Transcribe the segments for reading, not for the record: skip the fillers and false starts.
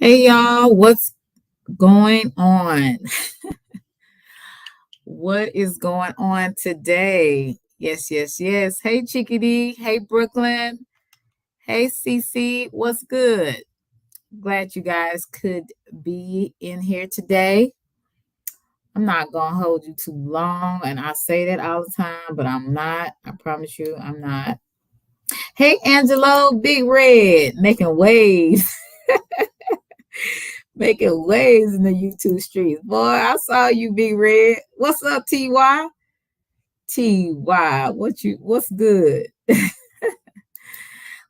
Hey y'all, what's going on? What is going on today? Yes, yes, yes. Hey Chickadee. Hey Brooklyn. Hey Cece. What's good? Glad you guys could be in here today. I'm not gonna hold you too long, and I say that all the time, but I'm not. I promise you, I'm not. Hey Angelo, Big Red, making waves. Making waves in the YouTube streets. Boy, I saw you, Big Red. What's up, TY? TY, what's good?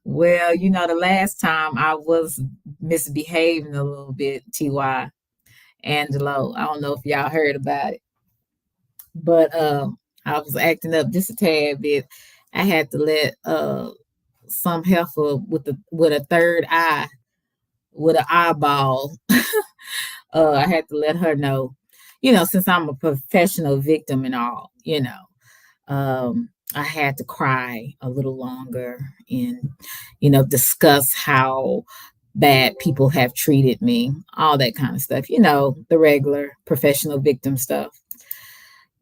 Well, the last time I was misbehaving a little bit, TY Angelo. I don't know if y'all heard about it, but I was acting up just a tad bit. I had to let some heifer with a third eye, with an eyeball. I had to let her know, since I'm a professional victim and all, I had to cry a little longer and, discuss how bad people have treated me, all that kind of stuff, the regular professional victim stuff.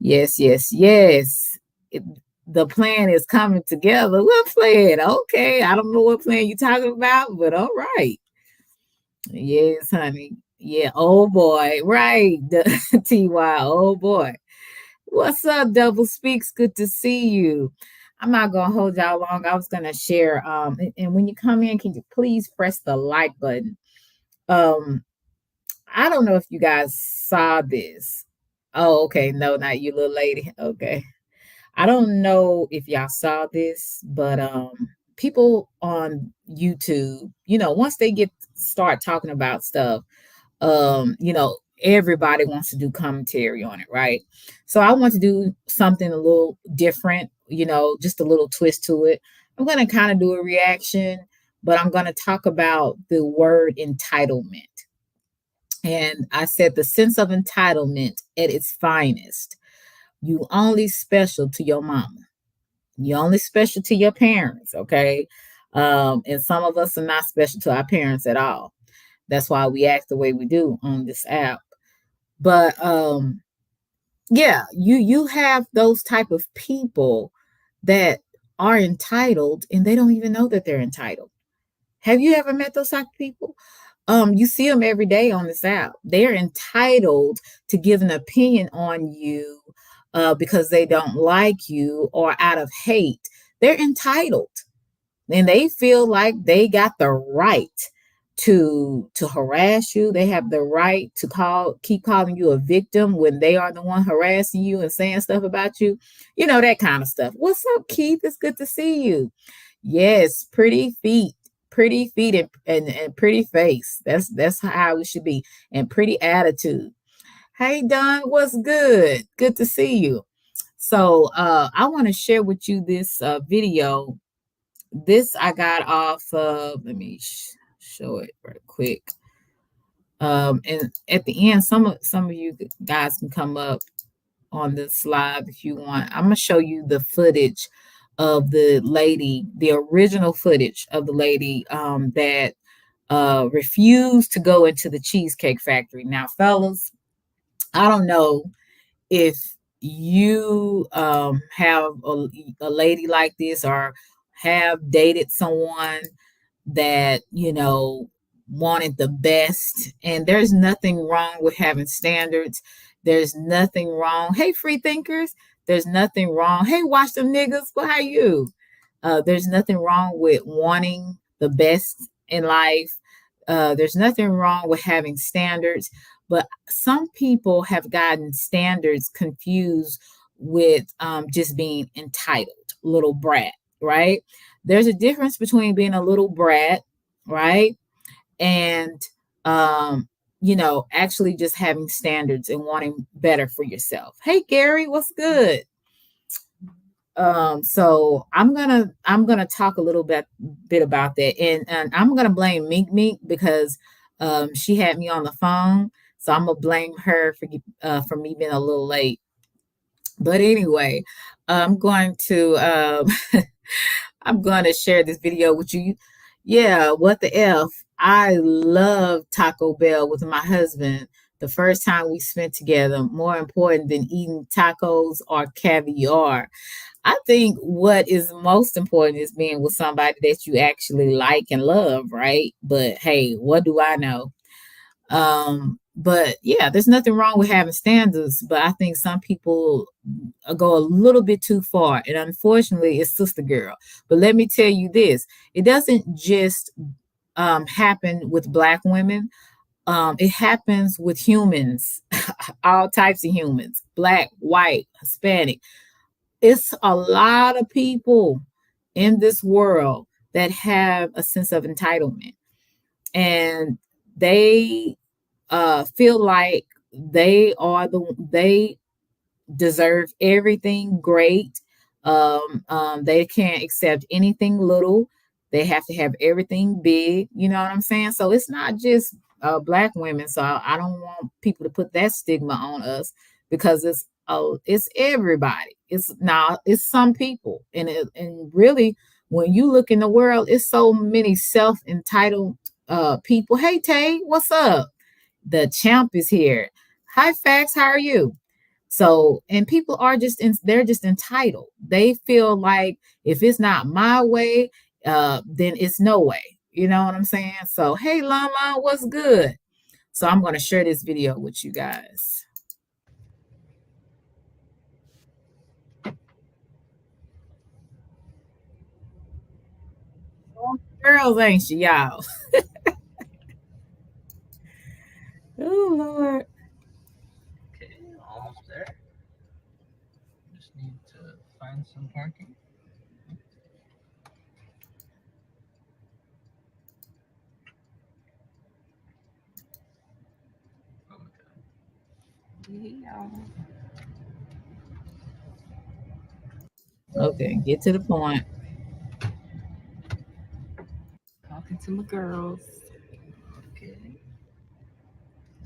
Yes, yes, yes. It, the plan is coming together. What plan? Okay. I don't know what plan you're talking about, but all right. Yes, honey. Yeah. Oh boy. Right. The TY. Oh boy. What's up, Double Speaks? Good to see you. I'm not gonna hold y'all long. I was gonna share. And when you come in, can you please press the like button? Um, I don't know if you guys saw this. Oh, okay. No, not you, little lady. Okay. I don't know if y'all saw this, but people on YouTube, once they get start talking about stuff, everybody wants to do commentary on it, right? So I want to do something a little different, just a little twist to it. I'm going to kind of do a reaction, but I'm going to talk about the word entitlement. And I said the sense of entitlement at its finest. You only special to your mama. You only special to your parents, okay? And some of us are not special to our parents at all. That's why we act the way we do on this app. But yeah, you have those type of people that are entitled and they don't even know that they're entitled. Have you ever met those type of people? You see them every day on this app. They're entitled to give an opinion on you because they don't like you or out of hate. They're entitled and they feel like they got the right to harass you. They have the right to keep calling you a victim when they are the one harassing you and saying stuff about you. That kind of stuff. What's up, Keith? It's good to see you. Yes, pretty feet and pretty face. That's how it should be. And pretty attitude. Hey Don, what's good? Good to see you. So I want to share with you this video. This I got off of, let me show it real quick. And at the end, some of you guys can come up on the slide if you want. I'm gonna show you the footage of the lady, the original footage of the lady that refused to go into the Cheesecake Factory. Now, fellas, I don't know if you have a lady like this or have dated someone that wanted the best, and there's nothing wrong with having standards. There's nothing wrong. Hey, free thinkers, there's nothing wrong. Hey, watch them niggas, well, how you? There's nothing wrong with wanting the best in life. There's nothing wrong with having standards, but some people have gotten standards confused with just being entitled, little brat, right? There's a difference between being a little brat, right? And, actually just having standards and wanting better for yourself. Hey, Gary, what's good? So I'm gonna talk a little bit about that, and I'm gonna blame Mink because she had me on the phone, so I'm gonna blame her for me being a little late. But anyway, I'm going to I'm going to share this video with you. Yeah, what the f? I love Taco Bell with my husband. The first time we spent together, more important than eating tacos or caviar. I think what is most important is being with somebody that you actually like and love, right? But hey, what do I know? But yeah, there's nothing wrong with having standards, but I think some people go a little bit too far, and unfortunately, it's sister girl. But let me tell you this: it doesn't just happen with Black women. It happens with humans, all types of humans, Black, white, Hispanic. It's a lot of people in this world that have a sense of entitlement, and they feel like they deserve everything great. They can't accept anything little. They have to have everything big. You know what I'm saying? So it's not just Black women. So I don't want people to put that stigma on us because it's everybody. It's now it's some people, and really when you look in the world, it's so many self entitled people. Hey Tay, what's up? The champ is here. Hi Fax, how are you? So, and people are they're just entitled. They feel like if it's not my way, then it's no way. You know what I'm saying? So, hey, Lama, what's good? So, I'm going to share this video with you guys. Girls, ain't she, y'all? Oh, Lord. Okay, almost there. Just need to find some parking. Oh my god. Yeah. Okay, get to the point. Talking to my girls. Okay.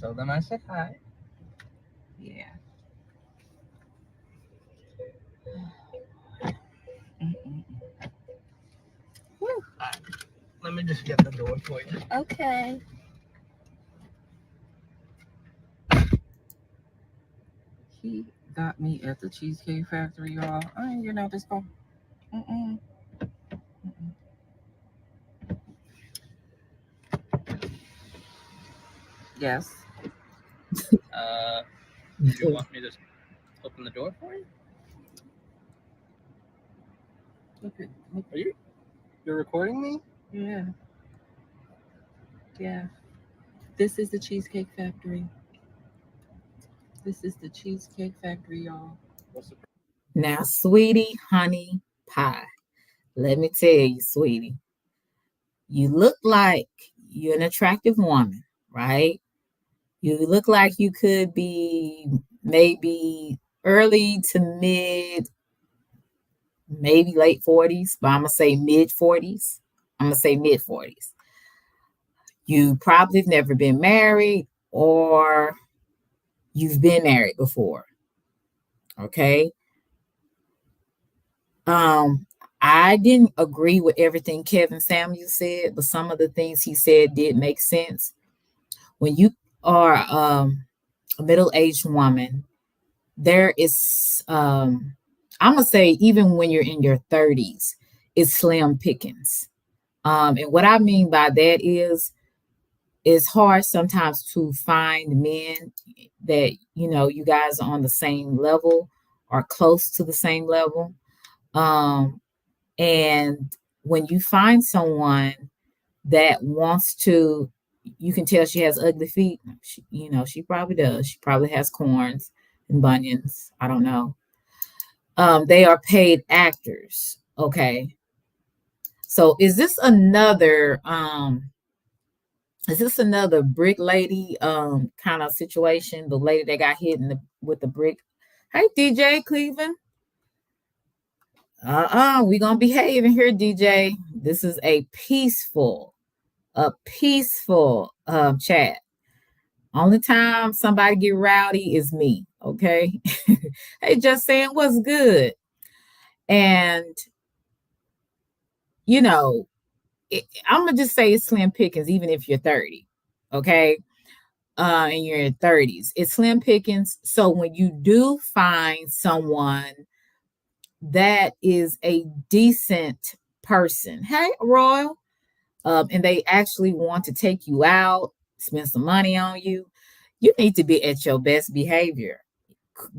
Tell them I said hi. Yeah. Mm-mm. Whew. Let me just get the door for you. Okay. He got me at the Cheesecake Factory, y'all. I ain't getting out this car. Mm-mm. Mm-mm. Yes. Do you want me to open the door for you? Okay. Are you're recording me? Yeah. Yeah. This is the Cheesecake Factory. This is the Cheesecake Factory, y'all. What's the Now, sweetie, honey pie. Let me tell you, sweetie, you look like you're an attractive woman, right? You look like you could be maybe early to mid, maybe late 40s, but I'm going to say mid 40s. I'm going to say mid 40s. You probably have never been married or you've been married before. Okay. Um, I didn't agree with everything Kevin Samuel said, but some of the things he said did make sense. When you are a middle aged woman, there is I'm gonna say even when you're in your 30s, it's slim pickings. And what I mean by that is it's hard sometimes to find men that you guys are on the same level or close to the same level. Um, and when you find someone that wants to, you can tell she has ugly feet. She probably does. She probably has corns and bunions. I don't know. They are paid actors. Okay. So is this another brick lady kind of situation? The lady that got hit with the brick. Hey DJ Cleveland. We gonna behave in here, DJ. This is a peaceful chat. Only time somebody get rowdy is me, okay? Hey, just saying what's good. And you know, I'm gonna just say it's slim pickings, even if you're 30, okay, in your 30s, it's slim pickings. So when you do find someone that is a decent person, hey, Royal, and they actually want to take you out, spend some money on you, you need to be at your best behavior.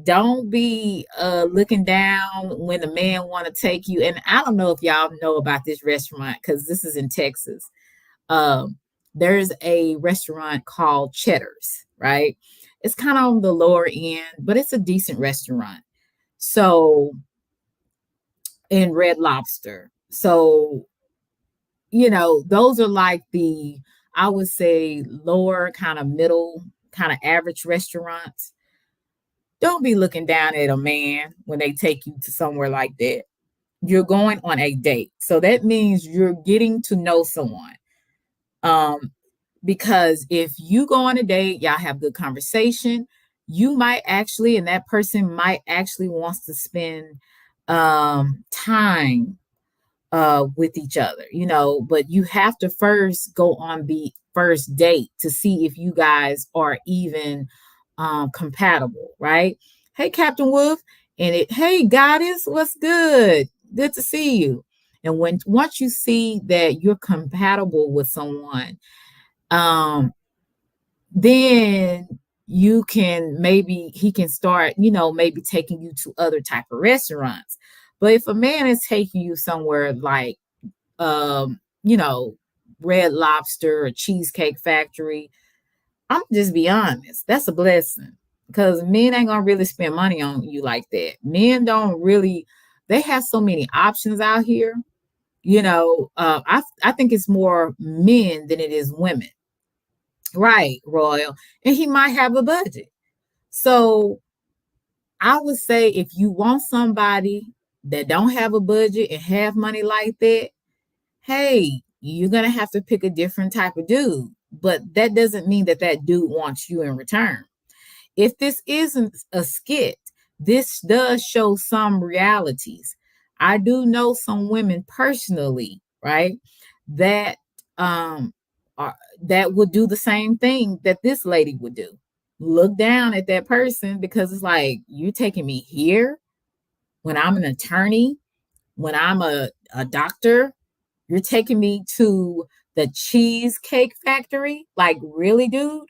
Don't be looking down when the man want to take you. And I don't know if y'all know about this restaurant because this is in Texas. Um, there's a restaurant called Cheddar's, right? It's kind of on the lower end, but it's a decent restaurant. So in Red Lobster. So, those are like I would say, lower kind of middle, kind of average restaurants. Don't be looking down at a man when they take you to somewhere like that. You're going on a date. So that means you're getting to know someone. Um, because if you go on a date, y'all have good conversation, you might actually, and that person might actually wants to spend time with each other, but you have to first go on the first date to see if you guys are even compatible, right? Hey, Captain Wolf, hey, Goddess, what's good? Good to see you. And once you see that you're compatible with someone, um, then you can maybe he can start, maybe taking you to other type of restaurants. But if a man is taking you somewhere like you know, Red Lobster or Cheesecake Factory, I'm just be honest. That's a blessing because men ain't gonna really spend money on you like that. Men don't really. They have so many options out here. I think it's more men than it is women. Right, Royal, and he might have a budget. So I would say if you want somebody that don't have a budget and have money like that, hey, you're going to have to pick a different type of dude. But that doesn't mean that that dude wants you in return. If this isn't a skit, this does show some realities. I do know some women personally, right, that um that would do the same thing that this lady would do. Look down at that person because it's like you taking me here when I'm an attorney, when I'm a doctor, you're taking me to the cheesecake factory? Like, really, dude?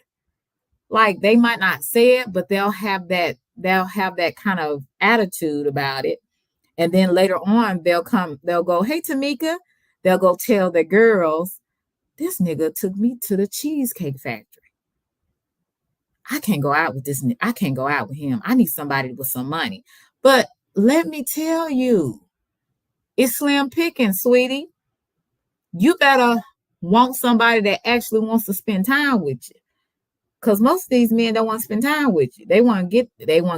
Like they might not say it, but they'll have that kind of attitude about it. And then later on, they'll go, hey Tamika, they'll go tell their girls, this nigga took me to the cheesecake factory. I can't go out with this. I can't go out with him. I need somebody with some money. But let me tell you, it's slim picking, sweetie. You better want somebody that actually wants to spend time with you. Because most of these men don't want to spend time with you. They want to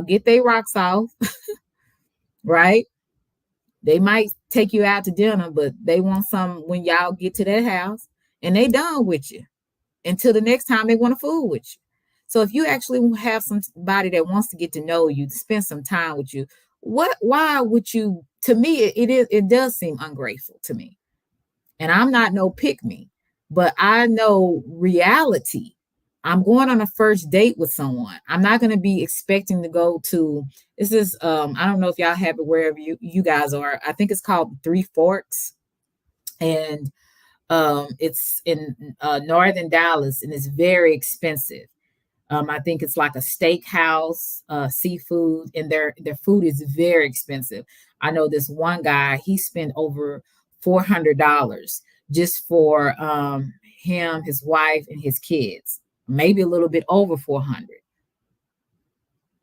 get their rocks off, right? They might take you out to dinner, but they want some when y'all get to their house and they done with you until the next time they want to fool with you. So if you actually have somebody that wants to get to know you, to spend some time with you, why would you, to me, it does seem ungrateful to me. And I'm not no pick me, but I know reality. I'm going on a first date with someone. I'm not going to be expecting to go to this is I don't know if y'all have it wherever you guys are. I think it's called Three Forks, and it's in northern Dallas, and it's very expensive. I think it's like a steakhouse, seafood, and their food is very expensive. I know this one guy, he spent over $400 just for him, his wife, and his kids. Maybe a little bit over 400.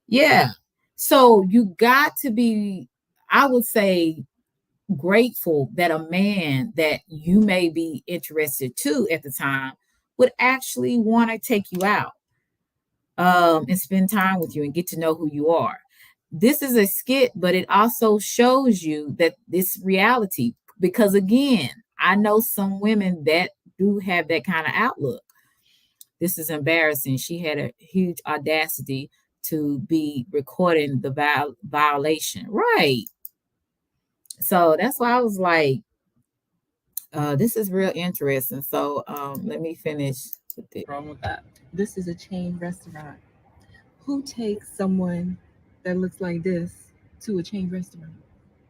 Yeah. So you got to be, I would say, grateful that a man that you may be interested to at the time would actually want to take you out and spend time with you and get to know who you are. This is a skit, but it also shows you that this reality. Because again, I know some women that do have that kind of outlook. This is embarrassing. She had a huge audacity to be recording the violation. Right. So that's why I was like, This is real interesting. So let me finish with it. Wrong with that? This is a chain restaurant. Who takes someone that looks like this to a chain restaurant?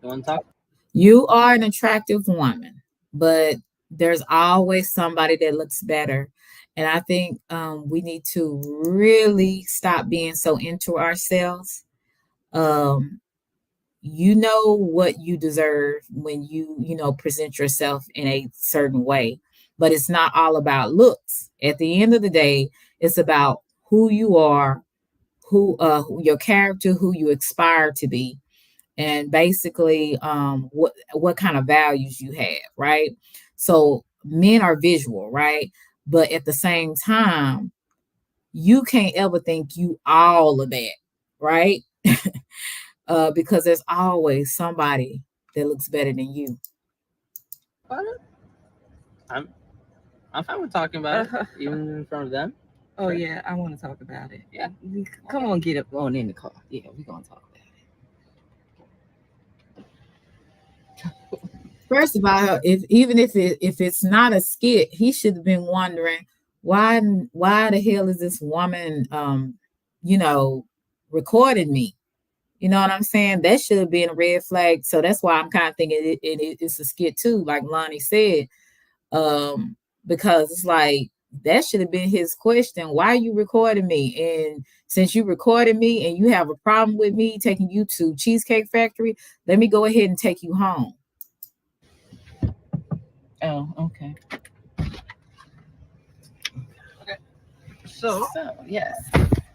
You want to talk? You are an attractive woman, but there's always somebody that looks better. And I think we need to really stop being so into ourselves. Um, you know what you deserve when you present yourself in a certain way, but it's not all about looks. At the end of the day, it's about who you are, your character, who you aspire to be, and basically what kind of values you have, right? So men are visual, right? But at the same time, you can't ever think you all of that, right? Because there's always somebody that looks better than you. About it? I'm I'm fine with talking about it, even in front of them. Oh sure. Yeah, I want to talk about it. Yeah, come on, get up on in the car. Yeah, we're gonna talk about First of all, if it's not a skit, he should have been wondering why the hell is this woman you know recording me? You know what I'm saying? That should have been a red flag. So that's why I'm kind of thinking it's a skit too, like Lonnie said, um, because it's like that should have been his question. Why are you recording me? And since you recorded me and you have a problem with me taking you to Cheesecake Factory, let me go ahead and take you home. it. Oh, okay. Okay. So yes,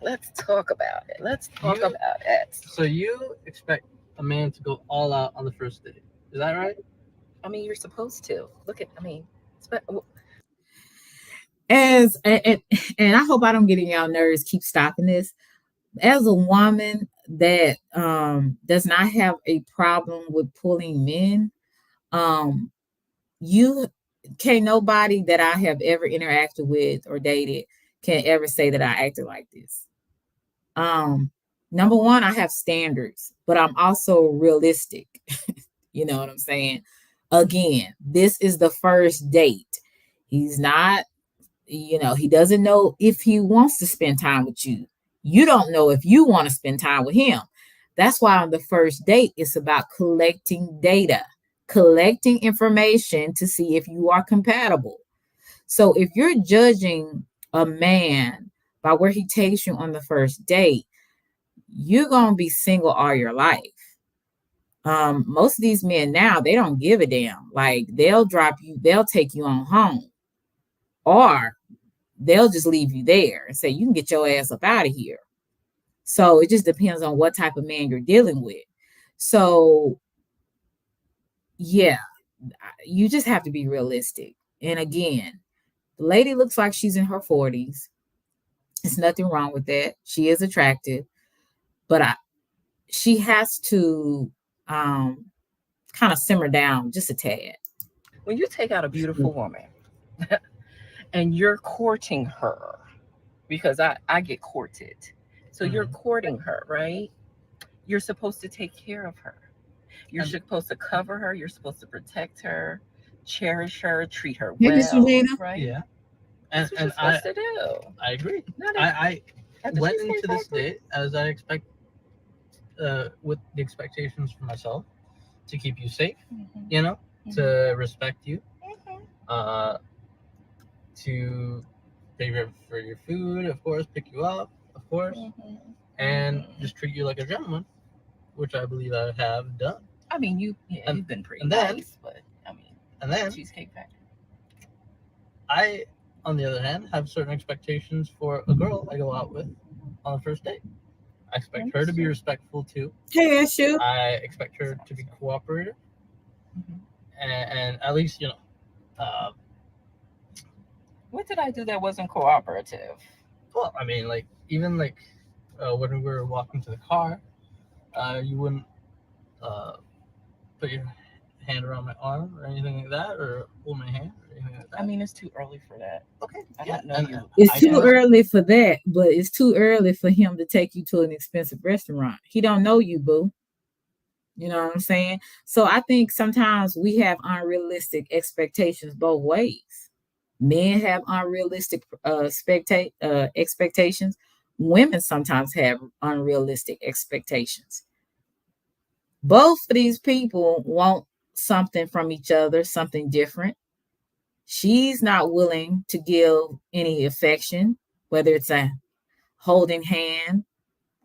let's talk about it. Let's talk about it. So you expect a man to go all out on the first date? Is that right? I mean, you're supposed to look at. I mean, As and I hope I don't get in y'all nerves. Keep stopping this. As a woman that does not have a problem with pulling men, um, you can't nobody that I have ever interacted with or dated can ever say that I acted like this. Um, Number one, I have standards, but I'm also realistic. You know what I'm saying? Again, this is the first date. He's not, he doesn't know if he wants to spend time with you. You don't know if you want to spend time with him. That's why on the first date, it's about collecting data, collecting information to see if you are compatible. So if you're judging a man by where he takes you on the first date, you're going to be single all your life. Most of these men now, they don't give a damn. Like they'll take you on home, or they'll just leave you there and say, you can get your ass up out of here. So it just depends on what type of man you're dealing with. So yeah, you just have to be realistic. And again, the lady looks like she's in her 40s. There's nothing wrong with that. She is attractive, but she has to um, kind of simmer down just a tad. when you take out a beautiful woman and you're courting her, because I get courted, so you're courting her, right? You're supposed to take care of her. You're supposed to cover her. You're supposed to protect her, cherish her, treat her Hey, Miss well, Regina. right? Yeah, and I to do. I agree. I went into this date as I expect, with the expectations for myself to keep you safe, you know, to respect you, uh, to pay for your food, of course, pick you up, of course, and just treat you like a gentleman, which I believe I have done. I mean, you've been pretty nice, but I mean, and then Cheesecake Factory. I, on the other hand, have certain expectations for a girl I go out with on the first date. I expect her to be respectful too. Hey, Ashu. I expect her to be cooperative, and at least uh, what did I do that wasn't cooperative? Well, I mean, like even like when we were walking to the car, you wouldn't uh, put your hand around my arm or anything like that, or hold my hand or anything like that. I mean, it's too early for that. Okay, I don't know you. It's too early for that, but it's too early for him to take you to an expensive restaurant. He don't know you, boo. You know what I'm saying? So I think sometimes we have unrealistic expectations both ways. Men have unrealistic expectations. Women sometimes have unrealistic expectations. Both of these people want something from each other, something different. She's not willing to give any affection, whether it's a holding hand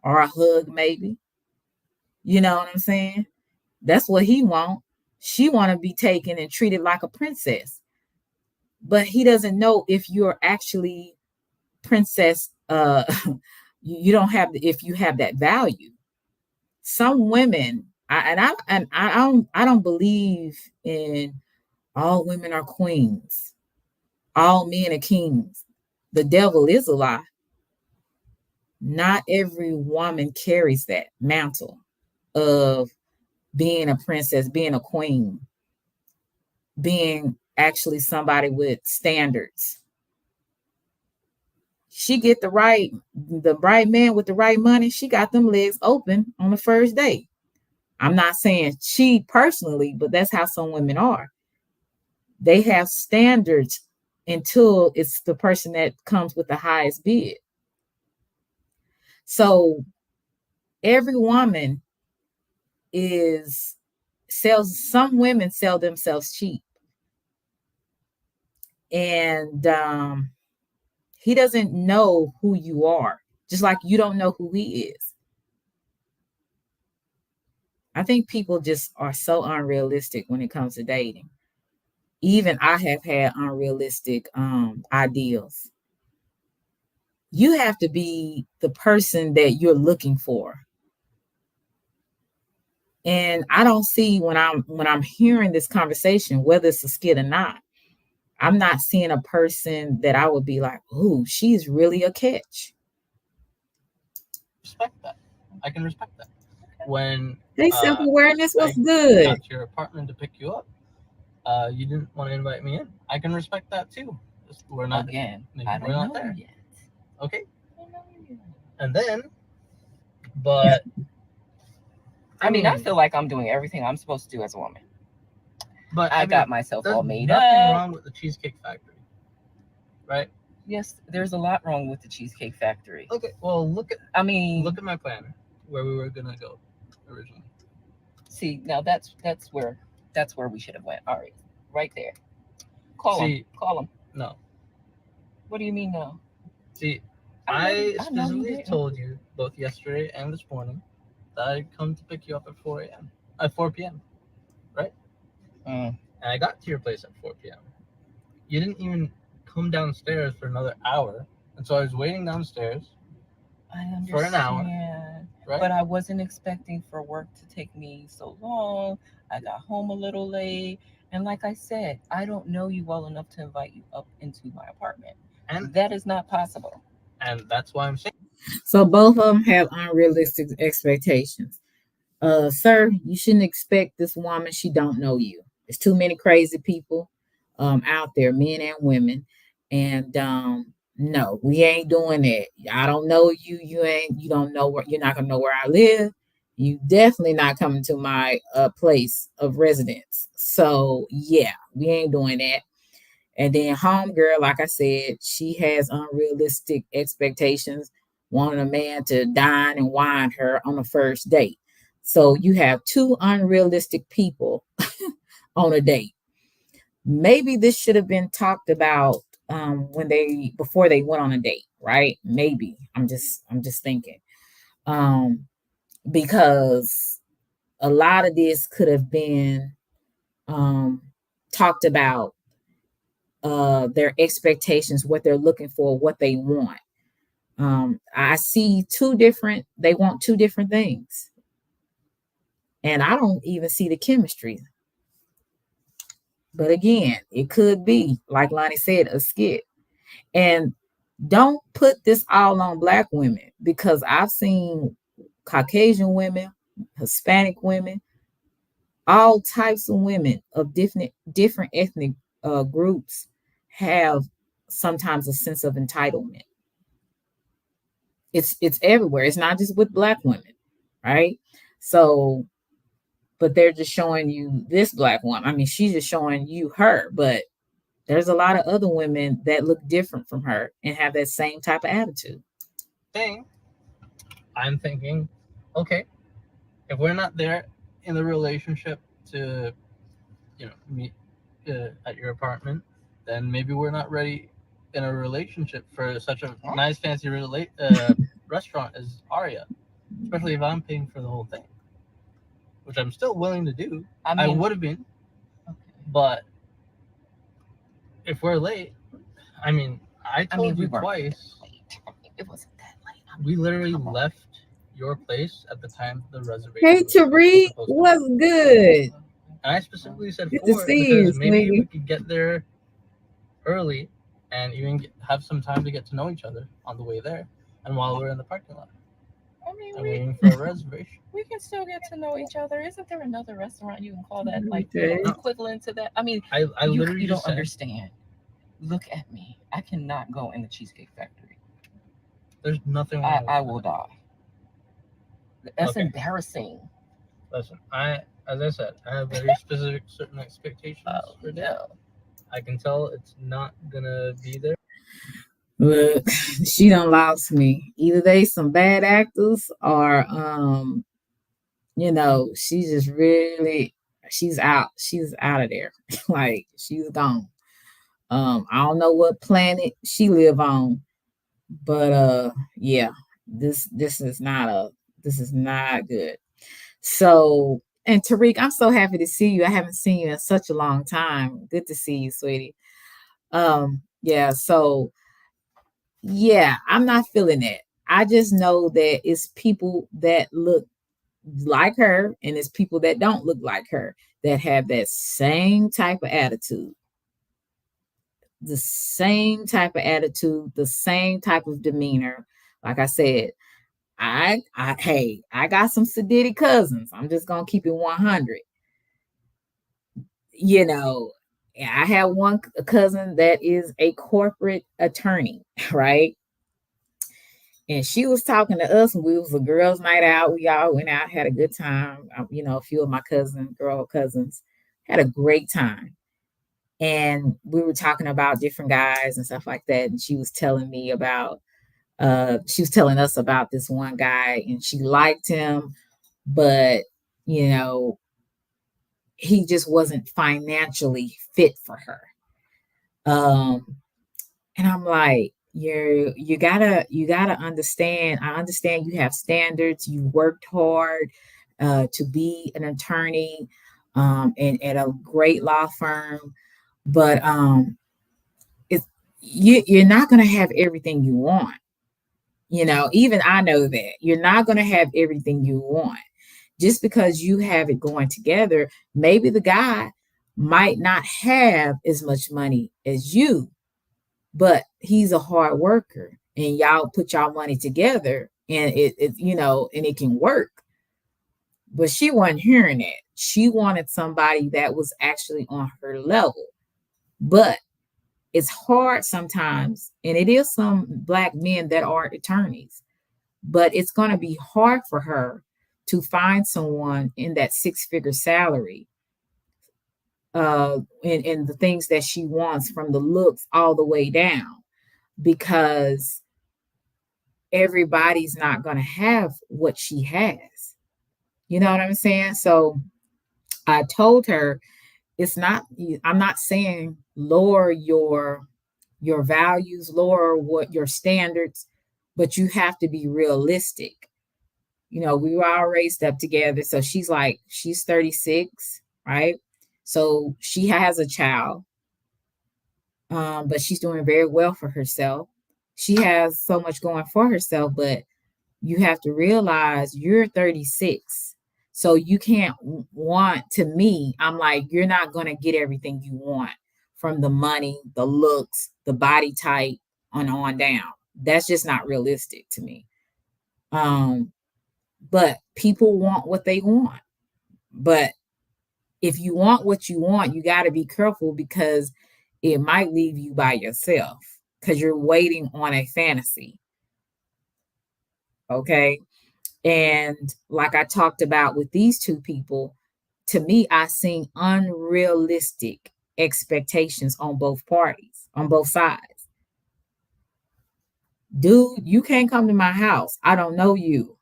or a hug, maybe. You know what I'm saying? That's what he want. She want to be taken and treated like a princess, but he doesn't know if you're actually princess. You don't have if you have that value. Some women, I don't believe in all women are queens, all men are kings. The devil is a lie. Not every woman carries that mantle of being a princess, being a queen, being actually somebody with standards. She get the right man with the right money, she got them legs open on the first date. I'm not saying she personally, but that's how some women are. They have standards until it's the person that comes with the highest bid. So every woman is sells some women sell themselves cheap. And he doesn't know who you are, just like you don't know who he is. I think people just are so unrealistic when it comes to dating. Even I have had unrealistic ideals. You have to be the person that you're looking for. And I don't see when I'm hearing this conversation, whether it's a skit or not, I'm not seeing a person that I would be like, "Ooh, she's really a catch." Respect that. I can respect that. When Hey, self awareness was I good. got to your apartment to pick you up, you didn't want to invite me in. I can respect that too. We're not Again, I we're don't not know there. yet. Okay. I don't know yet. And then, but I mean, I feel like I'm doing everything I'm supposed to do as a woman. but I got myself there's all made nothing up. wrong with the Cheesecake Factory, right? Yes, there's a lot wrong with the Cheesecake Factory. Okay. Well, look at look my plan where we were gonna go originally. See, now that's where we should have went. All right there. Call him. See, Call him. no. What do you mean no? See, I I know you specifically didn't. told you both yesterday and this morning that I'd come to pick you up at 4 a.m. At 4 p.m. Right? Mm. And I got to your place at 4 p.m. You didn't even come downstairs for another hour, and so I was waiting downstairs I understand. for an hour. Right? But I wasn't expecting for work to take me so long. I got home a little late. And like I said, I don't know you well enough to invite you up into my apartment. And that is not possible. And that's why I'm saying. So both of them have unrealistic expectations. Sir, you shouldn't expect this woman. She don't know you. There's too many crazy people out there, men and women. And no, we ain't doing that. I don't know you. You don't know where, you're not gonna know where I live. You definitely not coming to my place of residence. So yeah, we ain't doing that. And then homegirl, like I said, she has unrealistic expectations, wanting a man to dine and wine her on the first date. So you have two unrealistic people on a date. Maybe this should have been talked about when they before they went on a date, right? Maybe I'm just thinking because a lot of this could have been um, talked about their expectations, what they're looking for, what they want. I see they want two different things. And I don't even see the chemistry. But again, it could be, like Lonnie said, a skit. And don't put this all on Black women because I've seen Caucasian women, Hispanic women, all types of women of different ethnic groups have sometimes a sense of entitlement. It's everywhere. It's not just with Black women, right? So but they're just showing you this black woman. I mean, she's just showing you her, but there's a lot of other women that look different from her and have that same type of attitude. Thing, I'm thinking, okay, if we're not there in the relationship to, meet at your apartment, then maybe we're not ready in a relationship for such a nice, fancy restaurant as Aria, especially if I'm paying for the whole thing, which I'm still willing to do. I would have been, but if we're late, I told you twice. It wasn't that late. We literally left your place at the time the reservation. Hey, Tariq, what's good? And I specifically said Good 4 because you, maybe we could get there early and even have some time to get to know each other on the way there and while we're in the parking lot. I'm waiting for a reservation. We can still get to know each other. Isn't there another restaurant you can call that equivalent to that? I mean, I literally you don't understand. Look at me. I cannot go in the Cheesecake Factory. There's nothing wrong with I will die. That's embarrassing. Listen, as I said, I have very specific certain expectations for that. I can tell it's not gonna be there. Look, she done lost me. Either they some bad actors or she's just really she's out. She's out of there. Like she's gone. I don't know what planet she live on, but yeah, this is not good. So, and Tariq, I'm so happy to see you. I haven't seen you in such a long time. Good to see you, sweetie. Yeah, so yeah, I'm not feeling it. I just know that it's people that look like her and it's people that don't look like her that have that same type of attitude. The same type of attitude, the same type of demeanor. Like I said, I got some sedity cousins. I'm just gonna keep it 100. I have one cousin that is a corporate attorney, right? And she was talking to us, and we was a girls' night out. We all went out, had a good time. A few of my girl cousins, had a great time. And we were talking about different guys and stuff like that. And she was telling us about this one guy, and she liked him, but he just wasn't financially fit for her. And I'm like, you gotta understand. I understand you have standards. You worked hard to be an attorney and at a great law firm, but it's you're not gonna have everything you want. Even I know that you're not gonna have everything you want. Just because you have it going together, maybe the guy might not have as much money as you, but he's a hard worker and y'all put y'all money together and and it can work. But she wasn't hearing that. She wanted somebody that was actually on her level. But it's hard sometimes, and it is some black men that are attorneys, but it's going to be hard for her to find someone in that 6-figure salary and the things that she wants from the looks all the way down, because everybody's not going to have what she has. You know what I'm saying? So I told her I'm not saying lower your values, lower what your standards, but you have to be realistic. We were all raised up together. So she's 36, right? So she has a child, but she's doing very well for herself. She has so much going for herself, but you have to realize you're 36. So you can't want to me. I'm like, you're not going to get everything you want from the money, the looks, the body type on down. That's just not realistic to me. But people want what they want. But if you want what you want, you got to be careful because it might leave you by yourself because you're waiting on a fantasy. Okay. And like I talked about with these two people, to me, I seen unrealistic expectations on both parties, on both sides. Dude, you can't come to my house. I don't know you.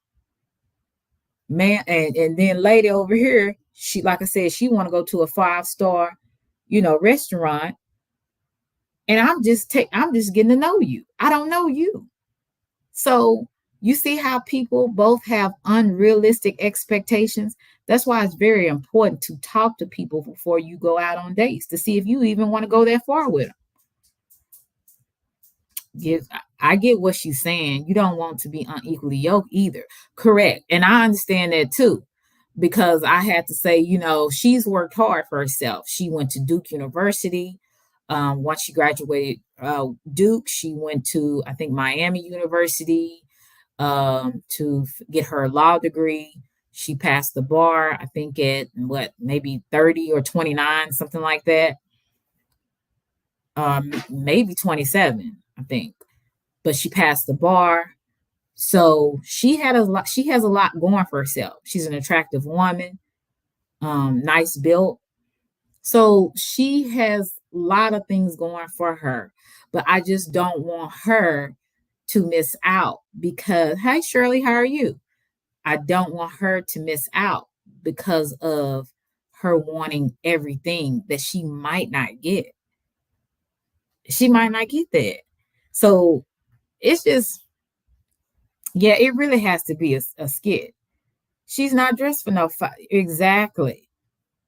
Man, and then lady over here, she, like I said, she want to go to a 5-star, restaurant, and I'm just getting to know you. I don't know you. So you see how people both have unrealistic expectations. That's why it's very important to talk to people before you go out on dates to see if you even want to go that far with them. I get what she's saying. You don't want to be unequally yoked either. Correct. And I understand that too, because I had to say, she's worked hard for herself. She went to Duke University. Once she graduated Duke, she went to, I think, Miami University to get her law degree. She passed the bar, I think, at maybe 30 or 29, something like that. Maybe 27, I think. But she passed the bar. So she has a lot going for herself. She's an attractive woman, nice built. So she has a lot of things going for her. But I just don't want her to miss out because, hey, Shirley, how are you? I don't want her to miss out because of her wanting everything that she might not get. She might not get that. So it's just, yeah, it really has to be a skit. She's not dressed for no exactly.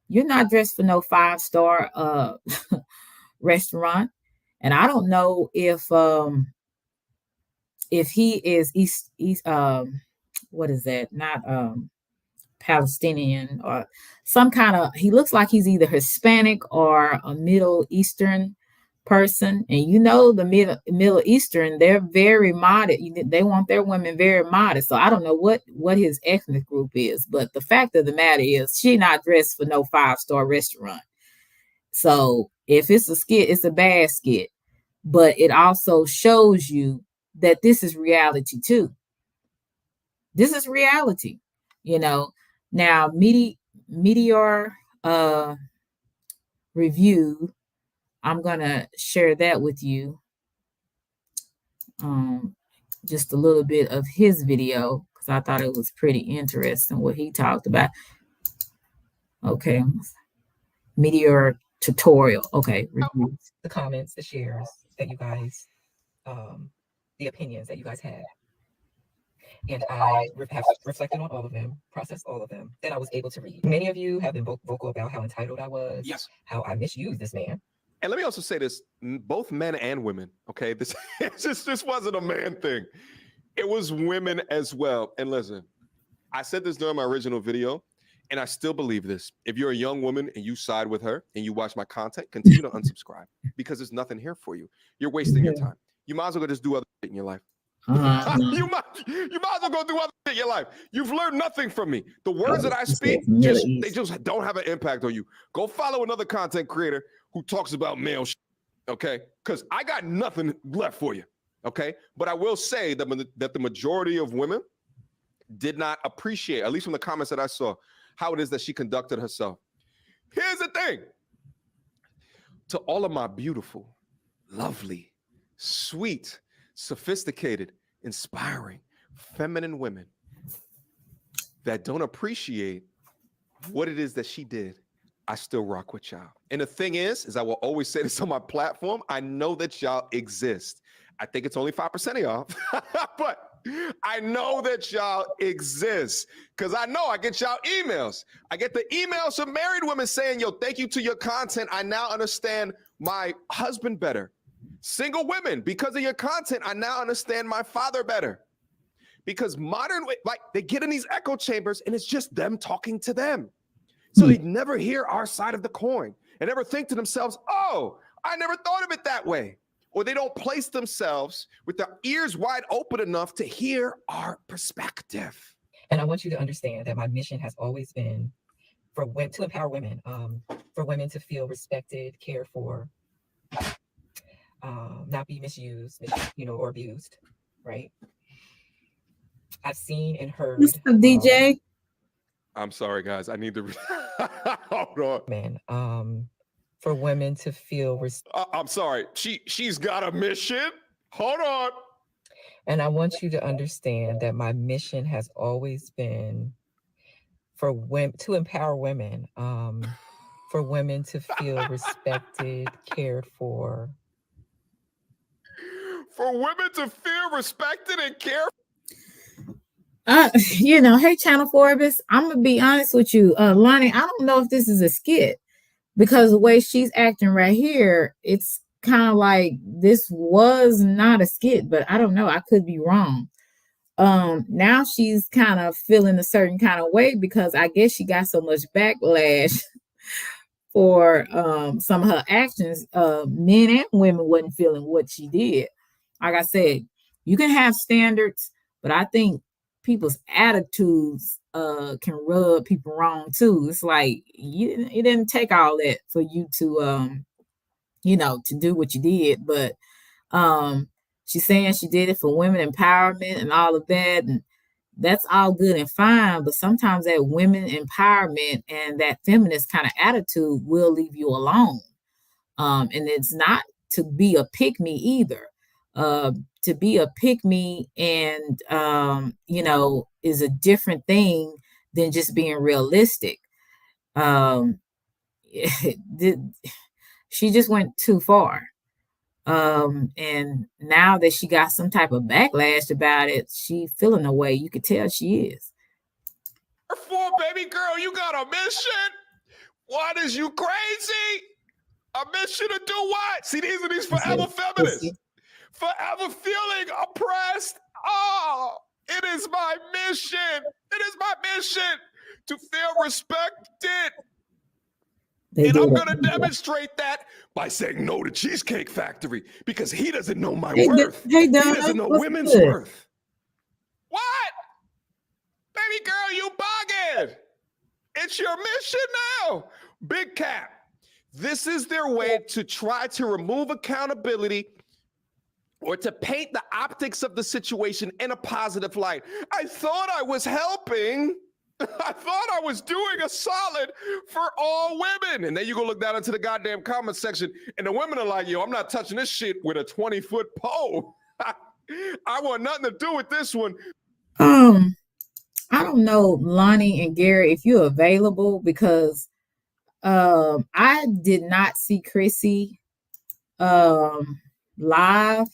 You're not dressed for no 5-star restaurant. And I don't know if he is East what is that? Not Palestinian or some kind of, he looks like he's either Hispanic or a Middle Eastern person. And the Middle Eastern, they're very modest. They want their women very modest. So I don't know what his ethnic group is, but the fact of the matter is she not dressed for no 5-star restaurant. So if it's a skit, it's a bad skit. But it also shows you that this is reality too. This is reality, Now, Meteor review, I'm gonna share that with you. Just a little bit of his video because I thought it was pretty interesting what he talked about. Okay, Meteor tutorial. Okay, review. The comments, the shares that you guys, the opinions that you guys had. And I have reflected on all of them, processed all of them, that I was able to read. Many of you have been vocal about how entitled I was, yes, how I misused this man. And let me also say this, both men and women, okay? This wasn't a man thing. It was women as well. And listen, I said this during my original video, and I still believe this. If you're a young woman and you side with her and you watch my content, continue to unsubscribe because there's nothing here for you. You're wasting your time. You might as well go just do other shit in your life. You might as well go do other shit in your life. You've learned nothing from me. The words that I speak, they just don't have an impact on you. Go follow another content creator who talks about male shit, okay? Because I got nothing left for you, okay? But I will say that the majority of women did not appreciate, at least from the comments that I saw, how it is that she conducted herself. Here's the thing. To all of my beautiful, lovely, sweet, sophisticated, inspiring, feminine women that don't appreciate what it is that she did, I still rock with y'all. And the thing is I will always say this on my platform, I know that y'all exist. I think it's only 5% of y'all, but I know that y'all exist because I know I get y'all emails. I get the emails from married women saying, yo, thank you to your content. I now understand my husband better. Single women, because of your content, I now understand my father better. Because modern, like, they get in these echo chambers and it's just them talking to them. So they never hear our side of the coin and never think to themselves, oh, I never thought of it that way. Or they don't place themselves with their ears wide open enough to hear our perspective. And I want you to understand that my mission has always been to empower women, for women to feel respected, cared for, not be misused, or abused, right? I've seen and heard. Mr. DJ. I'm sorry, guys. I need to hold on. Men, for women to feel I'm sorry. She's got a mission. Hold on. and I want you to understand that my mission has always been for women to empower women, for women to feel respected, cared for women to feel respected and cared. Hey, Channel Forbes, I'm gonna be honest with you, Lonnie. I don't know if this is a skit because the way she's acting right here, it's kind of like this was not a skit, but I don't know. I could be wrong. Now she's kind of feeling a certain kind of way because I guess she got so much backlash for some of her actions. Men and women wasn't feeling what she did. Like I said, you can have standards, but I think people's attitudes can rub people wrong too. It's like it didn't take all that for you to to do what you did, but um she's saying she did it for women empowerment and all of that, and that's all good and fine, but sometimes that women empowerment and that feminist kind of attitude will leave you alone. And it's not to be a pick me either. To be a pick me and is a different thing than just being realistic. Um, she just went too far. And now that she got some type of backlash about it, she feeling a way. You could tell she is. Therefore, baby girl, you got a mission. What is you crazy? A mission to do what? See, these are these forever feminists. Forever feeling oppressed. Oh, it is my mission. It is my mission to feel respected. And I'm going to demonstrate that by saying no to Cheesecake Factory because he doesn't know my worth. He doesn't know women's worth. What? Baby girl, you bugging. It's your mission now. Big cap. This is their way to try to remove accountability or to paint the optics of the situation in a positive light. I thought I was helping. I thought I was doing a solid for all women. And then you go look down into the goddamn comment section, and the women are like, yo, I'm not touching this shit with a 20-foot pole. I want nothing to do with this one. I don't know, Lonnie and Gary, if you're available, because I did not see Chrissy live.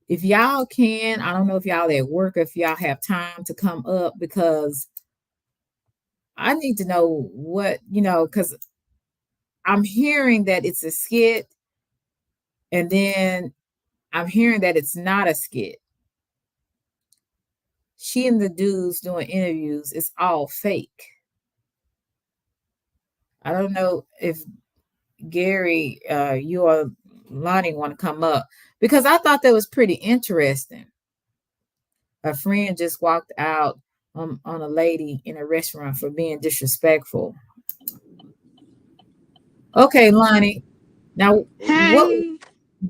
If y'all can, I don't know if y'all at work or if y'all have time to come up, because I need to know what, because I'm hearing that it's a skit, and then I'm hearing that it's not a skit. She and the dudes doing interviews, it's all fake. I don't know if Gary, you or Lonnie want to come up, because I thought that was pretty interesting. A friend just walked out on a lady in a restaurant for being disrespectful. Okay, Lonnie. Now, hey, what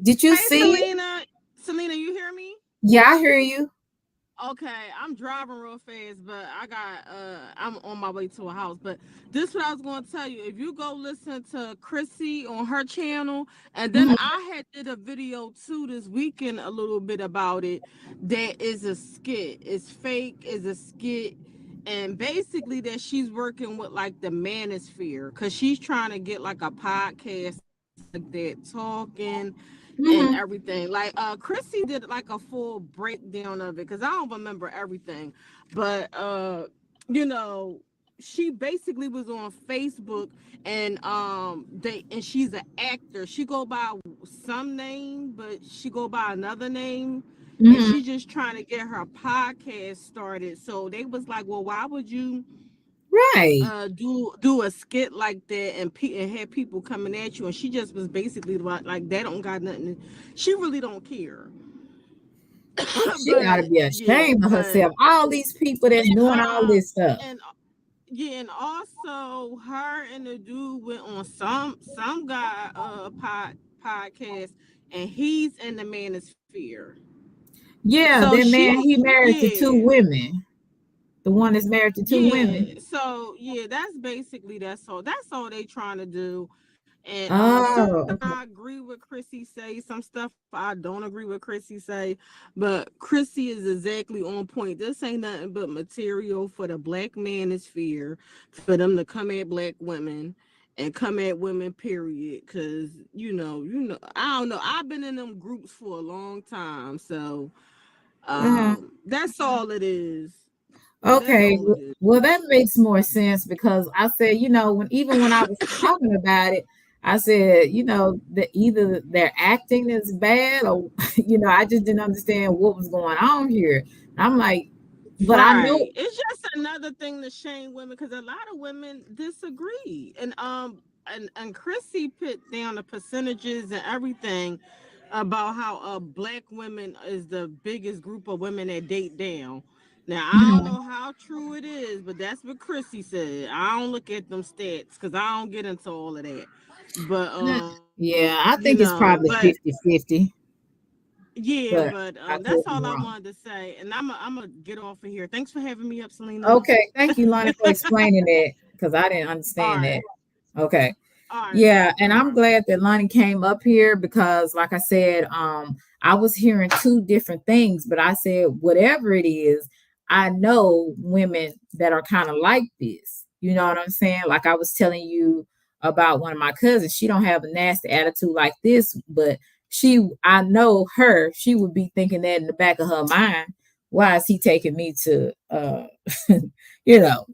did you see? Selena, you hear me? Yeah, I hear you. Okay, I'm driving real fast, but I'm on my way to a house. But this is what I was going to tell you. If you go listen to Chrissy on her channel, and then I had did a video too this weekend a little bit about it. That is a skit. It's fake. Is a skit. And basically that she's working with like the manosphere, because she's trying to get like a podcast like that talking and everything. Like Chrissy did like a full breakdown of it, because I don't remember everything. But she basically was on Facebook, and she's an actor. She go by some name, but she go by another name. And she's just trying to get her podcast started. So they was like, well, why would you do a skit like that and have people coming at you? And she just was basically like that don't got nothing. She really don't care. She gotta be ashamed of herself. All these people that's doing all this stuff. And also her and the dude went on some guy podcast, and he's in the manosphere. Yeah, so that man, he married to two women. The one that's married to two women. So that's all they trying to do. And some Oh, stuff okay. I agree with Chrissy say, some stuff I don't agree with Chrissy say, but Chrissy is exactly on point. This ain't nothing but material for the black manosphere for them to come at black women and come at women, period. Cause I don't know. I've been in them groups for a long time, so Uh-huh. that's all it is. That's Okay, all it is. well, that makes more sense because I said, when I was talking about it, I said, that either their acting is bad or, I just didn't understand what was going on here. I'm like, but I know. Right. It's just another thing to shame women because a lot of women disagree. And Chrissy put down the percentages and everything about how black women is the biggest group of women that date down. Now I don't Mhm. know how true it is, but that's what Chrissy said. I don't look at them stats because I don't get into all of that. But Yeah, I think it's probably but 50-50, yeah, but but I that's could be all I wrong. wanted to say. And I'm gonna get off of here. Thanks for having me up, Selena. Okay, thank you, Lonnie, for explaining that because I didn't All understand right. that. Okay. All right, Yeah, and no I'm problem. glad that Lonnie came up here because, like I said, I was hearing two different things, but I said, whatever it is, I know women that are kind of like this. You know what I'm saying? Like I was telling you about one of my cousins. She don't have a nasty attitude like this, but I know her, she would be thinking that in the back of her mind. Why is he taking me to,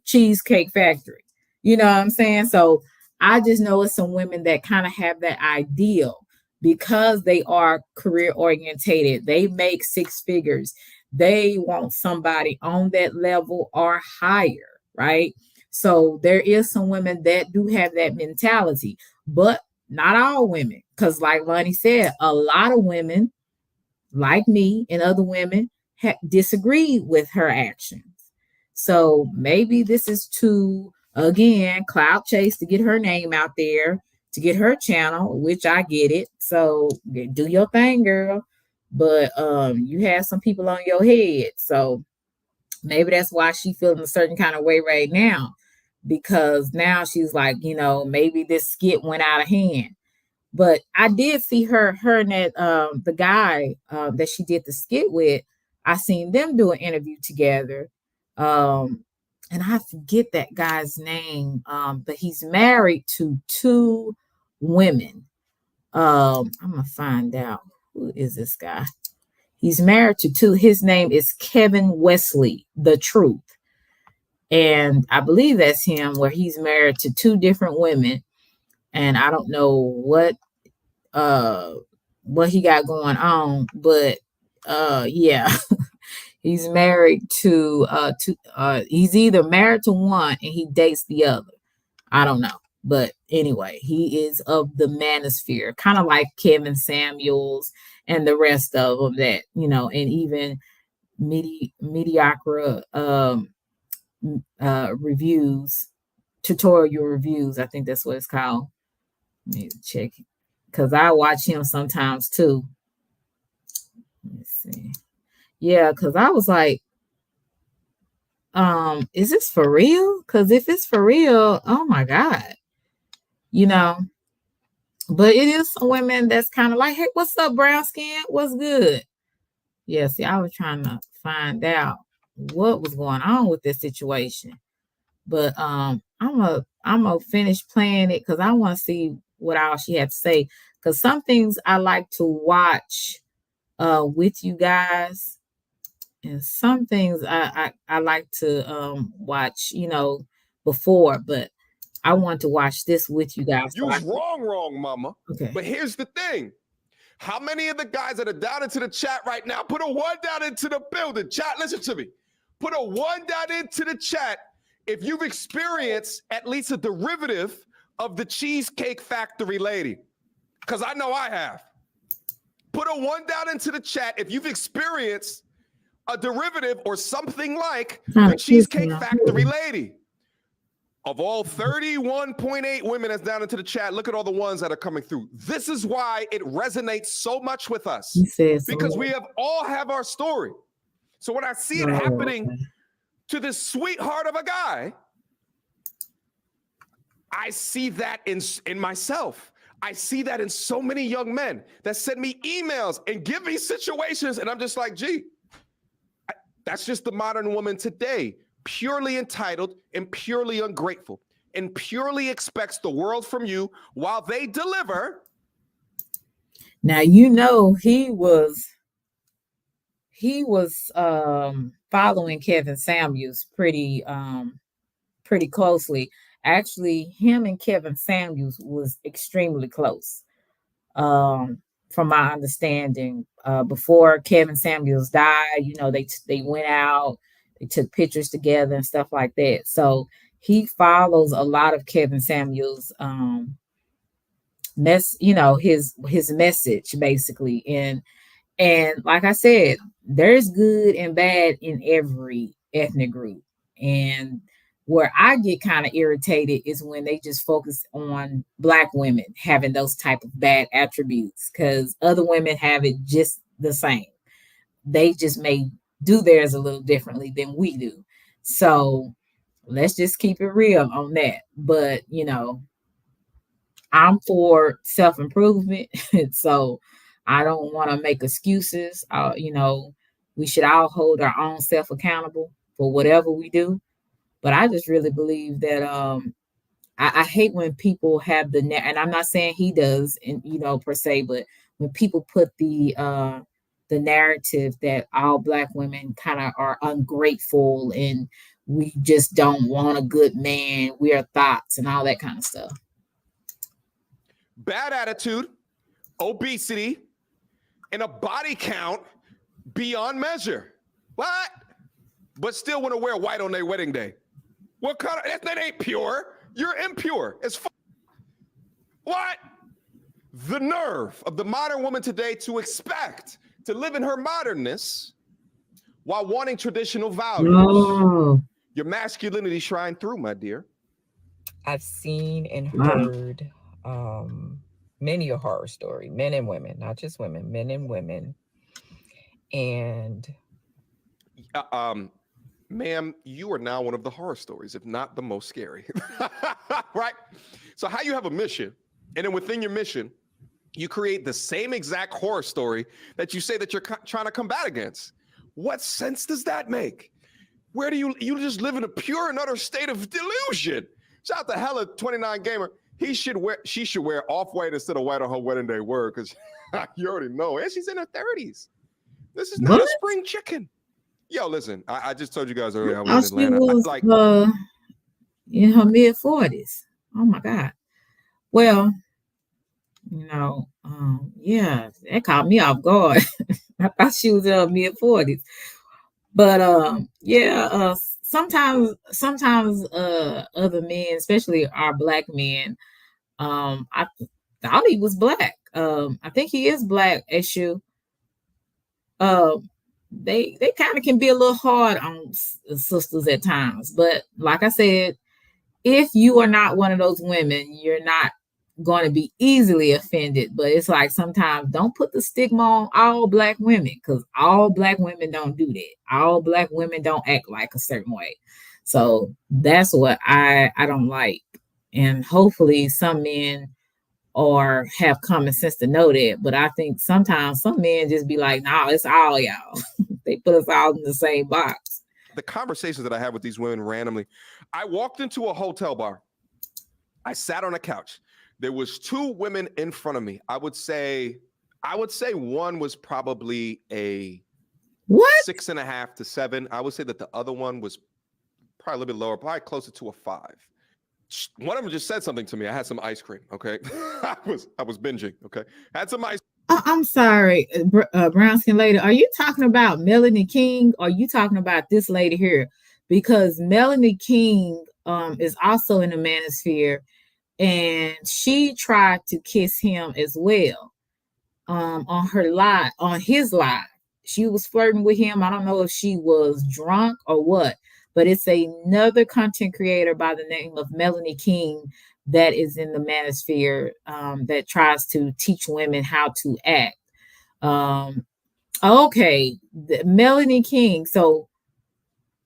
Cheesecake Factory? You know what I'm saying? So I just know it's some women that kind of have that ideal because they are career orientated. They make six figures. They want somebody on that level or higher, right? So there is some women that do have that mentality, but not all women. Because, like Lonnie said, a lot of women, like me and other women, disagree with her actions. So maybe this is to, again, cloud chase to get her name out there, to get her channel, which I get it. So do your thing, girl. But you have some people on your head. So maybe that's why she feeling a certain kind of way right now. Because now she's like, maybe this skit went out of hand. But I did see her and that the guy that she did the skit with. I seen them do an interview together, and I forget that guy's name, but he's married to two women. I'm gonna find out who is this guy. He's married to two. His name is Kevin Wesley, the Truth, and I believe that's him. Where he's married to two different women, and I don't know uh what he got going on, but yeah. He's married to he's either married to one and he dates the other. I don't know. But anyway, he is of the manosphere, kind of like Kevin Samuels and the rest of them and even mediocre reviews, tutorial reviews. I think that's what it's called. Let me check because I watch him sometimes too. Let's see. Yeah, because I was like, is this for real? Because if it's for real, oh my God, you know. But it is some women that's kind of like, hey, what's up, brown skin? What's good? Yeah, see, I was trying to find out what was going on with this situation. But I'm gonna finish playing it because I want to see what all she had to say. Because some things I like to watch with you guys, and some things I like to watch, before, but I want to watch this with you guys. You was wrong, mama. Okay. But here's the thing. How many of the guys that are down into the chat right now, put a one down into the building. Chat, listen to me. Put a one down into the chat if you've experienced at least a derivative of the Cheesecake Factory lady. Because I know I have. Put a one down into the chat if you've experienced a derivative or something like the Cheesecake Factory lady. Of all 31.8 women that's down into the chat, look at all the ones that are coming through. This is why it resonates so much with us. Because we all have our story. So when I see it happening to this sweetheart of a guy, I see that in myself. I see that in so many young men that send me emails and give me situations, and I'm just like, gee, that's just the modern woman today, purely entitled and purely ungrateful, and purely expects the world from you while they deliver. Now, you know, he was following Kevin Samuels pretty closely. Actually, him and Kevin Samuels was extremely close. From my understanding, before Kevin Samuels died, you know, they went out, they took pictures together and stuff like that. So he follows a lot of Kevin Samuels his message basically. And like I said, there's good and bad in every ethnic group. And where I get kind of irritated is when they just focus on Black women having those type of bad attributes, because other women have it just the same. They just may do theirs a little differently than we do. So let's just keep it real on that. But, you know, I'm for self improvement. So I don't want to make excuses. You know, we should all hold our own self accountable for whatever we do. But I just really believe that I hate when people have and I'm not saying he does, and you know, per se, but when people put the narrative that all Black women kind of are ungrateful and we just don't want a good man, we are thoughts and all that kind of stuff. Bad attitude, obesity, and a body count beyond measure. What? But still want to wear white on their wedding day. What kind of, that ain't pure. You're impure as fuck. What? The nerve of the modern woman today to expect to live in her modernness while wanting traditional values. Oh. Your masculinity shine through, my dear. I've seen and heard many a horror story, men and women, not just women, men and women. And ma'am, you are now one of the horror stories, if not the most scary. Right? So how you have a mission, and then within your mission, you create the same exact horror story that you say that you're trying to combat against. What sense does that make? Where do you just live in a pure and utter state of delusion? Shout out to Hella 29 Gamer. She should wear off-white instead of white on her wedding day. Word, because you already know. And she's in her 30s. This is not a spring chicken. Yo, listen, I just told you guys earlier I was in Atlanta. She was in her mid-40s. Oh my God. Well, you know, yeah, that caught me off guard. I thought she was in her mid-40s. But sometimes other men, especially our Black men, I thought he was Black. I think he is Black, Eshu. They kind of can be a little hard on sisters at times, but like I said, if you are not one of those women, you're not going to be easily offended. But it's like sometimes don't put the stigma on all Black women, because all Black women don't do that. All Black women don't act like a certain way. So that's what I don't like. And hopefully some men or have common sense to know that. But I think sometimes some men just be like, nah, it's all y'all. They put us all in the same box. The conversations that I have with these women randomly, I walked into a hotel bar. I sat on a couch. There was two women in front of me. I would say one was probably a 6.5 to 7. I would say that the other one was probably a little bit lower, probably closer to a 5. One of them just said something to me. I had some ice cream. Okay, I was binging. Okay, had some ice. I'm sorry, brown skin lady. Are you talking about Melanie King? Or are you talking about this lady here? Because Melanie King is also in the manosphere, and she tried to kiss him as well on his live. She was flirting with him. I don't know if she was drunk or what, but it's another content creator by the name of Melanie King that is in the manosphere that tries to teach women how to act. Okay, Melanie King. So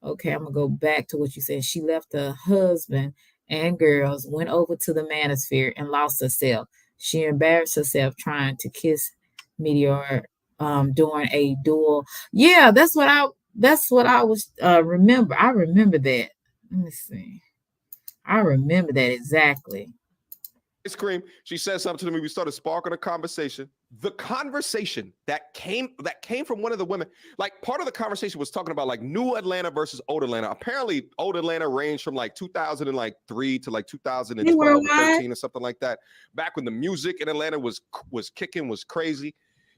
Okay, I'm gonna go back to what you said. She left her husband and girls, went over to the manosphere and lost herself. She embarrassed herself trying to kiss Meteor during a duel. Yeah, that's what I was remember. I remember that. Let me see. I remember that exactly. Ice cream. She said something to me. We started sparking a conversation. The conversation that came from one of the women, like part of the conversation was talking about like new Atlanta versus old Atlanta. Apparently, old Atlanta ranged from like 2003 to like 2012 or 13 or something like that. Back when the music in Atlanta was kicking, was crazy.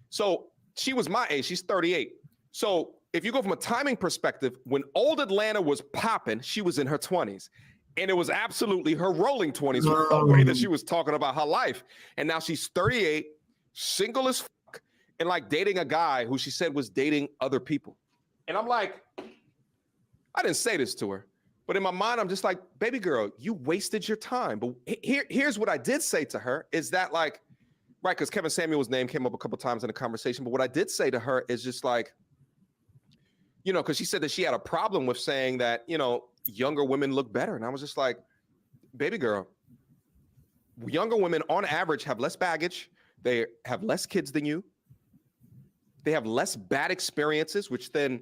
So she was my age. She's 38. So if you go from a timing perspective, when old Atlanta was popping, she was in her 20s. And it was absolutely her rolling 20s, the way that she was talking about her life. And now she's 38, single as fuck, and like dating a guy who she said was dating other people. And I'm like, I didn't say this to her, but in my mind, I'm just like, baby girl, you wasted your time. But here's what I did say to her is that like, right, because Kevin Samuel's name came up a couple times in the conversation. But what I did say to her is just like, because she said that she had a problem with saying that, younger women look better. And I was just like, baby girl, younger women on average have less baggage. They have less kids than you. They have less bad experiences, which then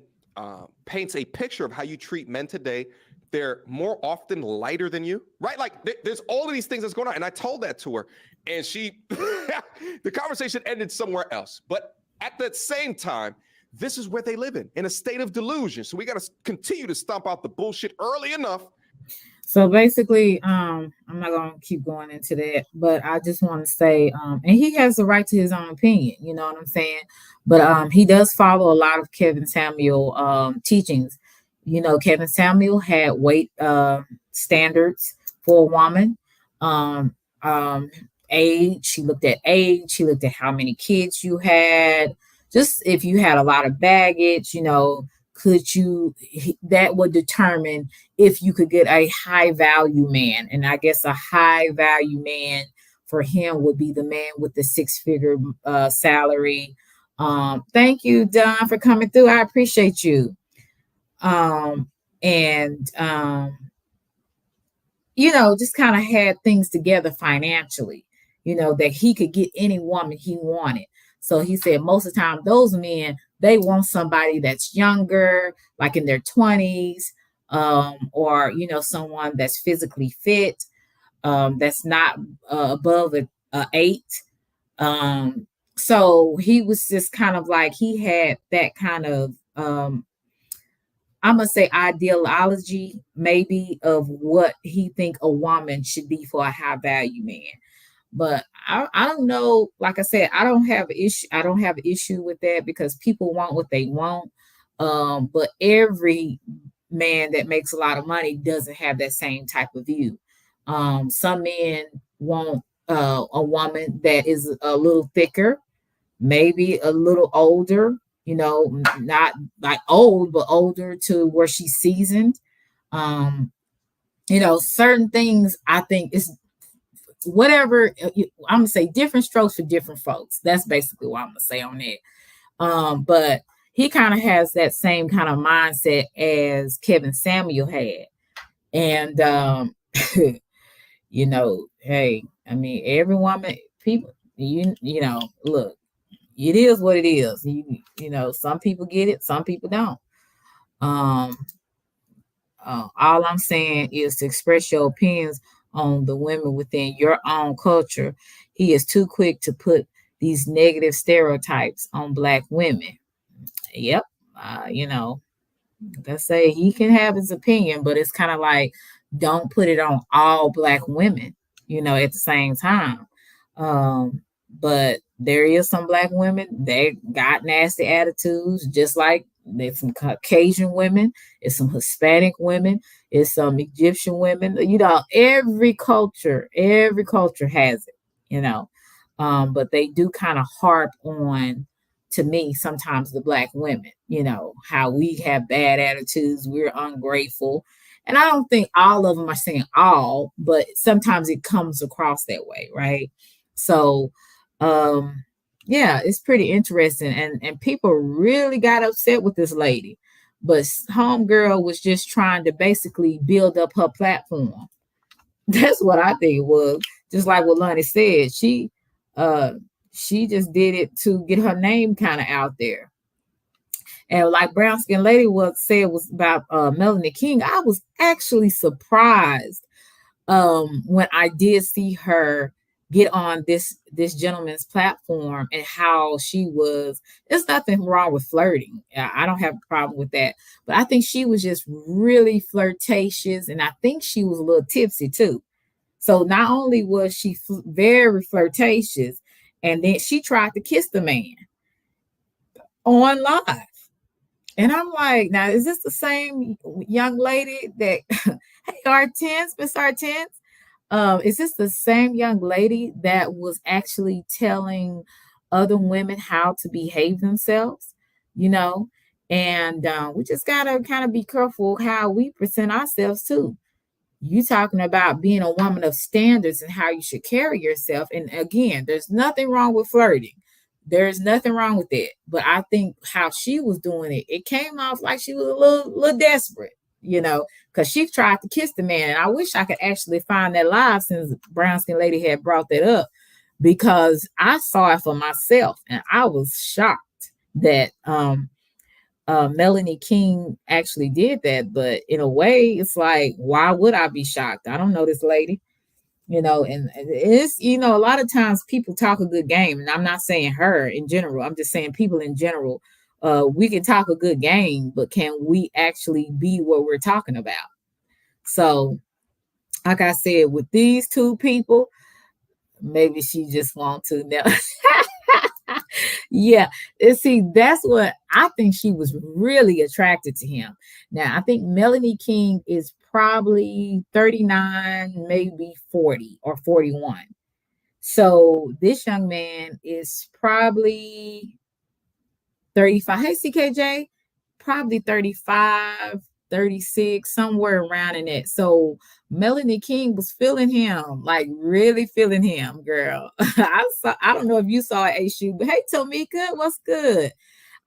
paints a picture of how you treat men today. They're more often lighter than you, right? Like there's all of these things that's going on. And I told that to her, and the conversation ended somewhere else. But at the same time, this is where they live in a state of delusion. So we got to continue to stomp out the bullshit early enough. So basically, I'm not gonna keep going into that, but I just want to say, and he has the right to his own opinion, you know what I'm saying? But he does follow a lot of Kevin Samuel teachings. Kevin Samuel had weight standards for a woman. Um, um, Age, he looked at age, he looked at how many kids you had, just if you had a lot of baggage, that would determine if you could get a high value man. And I guess a high value man for him would be the man with the six-figure salary. Thank you, Don, for coming through. I appreciate you. And just kind of had things together financially, that he could get any woman he wanted. So he said most of the time, those men, they want somebody that's younger, like in their 20s, or, someone that's physically fit, that's not above a 8. So he was just kind of like, he had that kind of, I'm gonna say ideology maybe of what he think a woman should be for a high value man. But I don't know. Like I said, I don't have an issue. I don't have an issue with that because people want what they want. But every man that makes a lot of money doesn't have that same type of view. Some men want a woman that is a little thicker, maybe a little older, not like old, but older to where she's seasoned. Certain things I think is whatever. I'm gonna say different strokes for different folks. That's basically what I'm gonna say on that. But he kind of has that same kind of mindset as Kevin Samuel had. And hey, I mean, every woman, people, look, it is what it is. Some people get it, some people don't. Um, all I'm saying is to express your opinions on the women within your own culture. He is too quick to put these negative stereotypes on Black women. Yep. Let's say he can have his opinion, but it's kind of like, don't put it on all Black women, at the same time. But there is some Black women, they got nasty attitudes, just like there's some Caucasian women, it's some Hispanic women, it's some Egyptian women. Every culture has it, but they do kind of harp on, to me, sometimes the Black women, how we have bad attitudes, we're ungrateful. And I don't think all of them are saying all, but sometimes it comes across that way, right? So, yeah, it's pretty interesting. And people really got upset with this lady. but homegirl was just trying to basically build up her platform. That's what I think it was. Just like what Lonnie said, uh she just did it to get her name kind of out there. And like Brown Skin Lady was about Melanie King, I was actually surprised when I did see her get on this gentleman's platform and how she was. There's nothing wrong with flirting. I don't have a problem with that, but I think she was just really flirtatious, and I think she was a little tipsy too. So not only was she very flirtatious, and then she tried to kiss the man on live. And I'm like, now is this the same young lady that hey Hortense, Miss Hortense? Is this the same young lady that was actually telling other women how to behave themselves? You know, and we just gotta kind of be careful how we present ourselves too. You talking about being a woman of standards and how you should carry yourself. And again, there's nothing wrong with flirting. There's nothing wrong with it. But I think how she was doing it, it came off like she was a little desperate, because she tried to kiss the man. And I wish I could actually find that live since Brown Skin Lady had brought that up, because I saw it for myself and I was shocked that Melanie King actually did that. But in a way, it's like, why would I be shocked? I don't know this lady, and it's, a lot of times people talk a good game. And I'm not saying her in general. I'm just saying people in general. We can talk a good game, but can we actually be what we're talking about? So, like I said, with these two people, maybe she just wants to know. Yeah. And see, that's what I think. She was really attracted to him. Now, I think Melanie King is probably 39, maybe 40 or 41. So this young man is probably 35. Hey, CKJ, probably 35, 36, somewhere around in it. So Melanie King was feeling him, like really feeling him, girl. I don't know if you saw it, A Shoe, but hey, Tomika, what's good?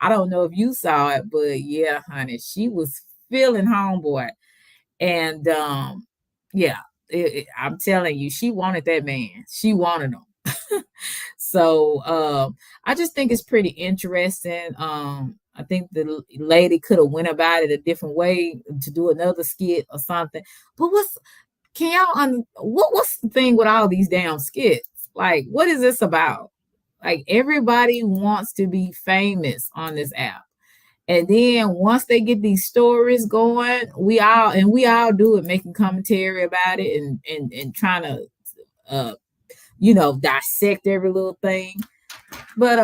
I don't know if you saw it, but yeah, honey, she was feeling homeboy. And yeah, I'm telling you, she wanted that man. She wanted him. So I just think it's pretty interesting. I think the lady could have went about it a different way to do another skit or something. But what's the thing with all these damn skits? Like, what is this about? Like, everybody wants to be famous on this app. And then once they get these stories going, we all do it, making commentary about it and trying to dissect every little thing. But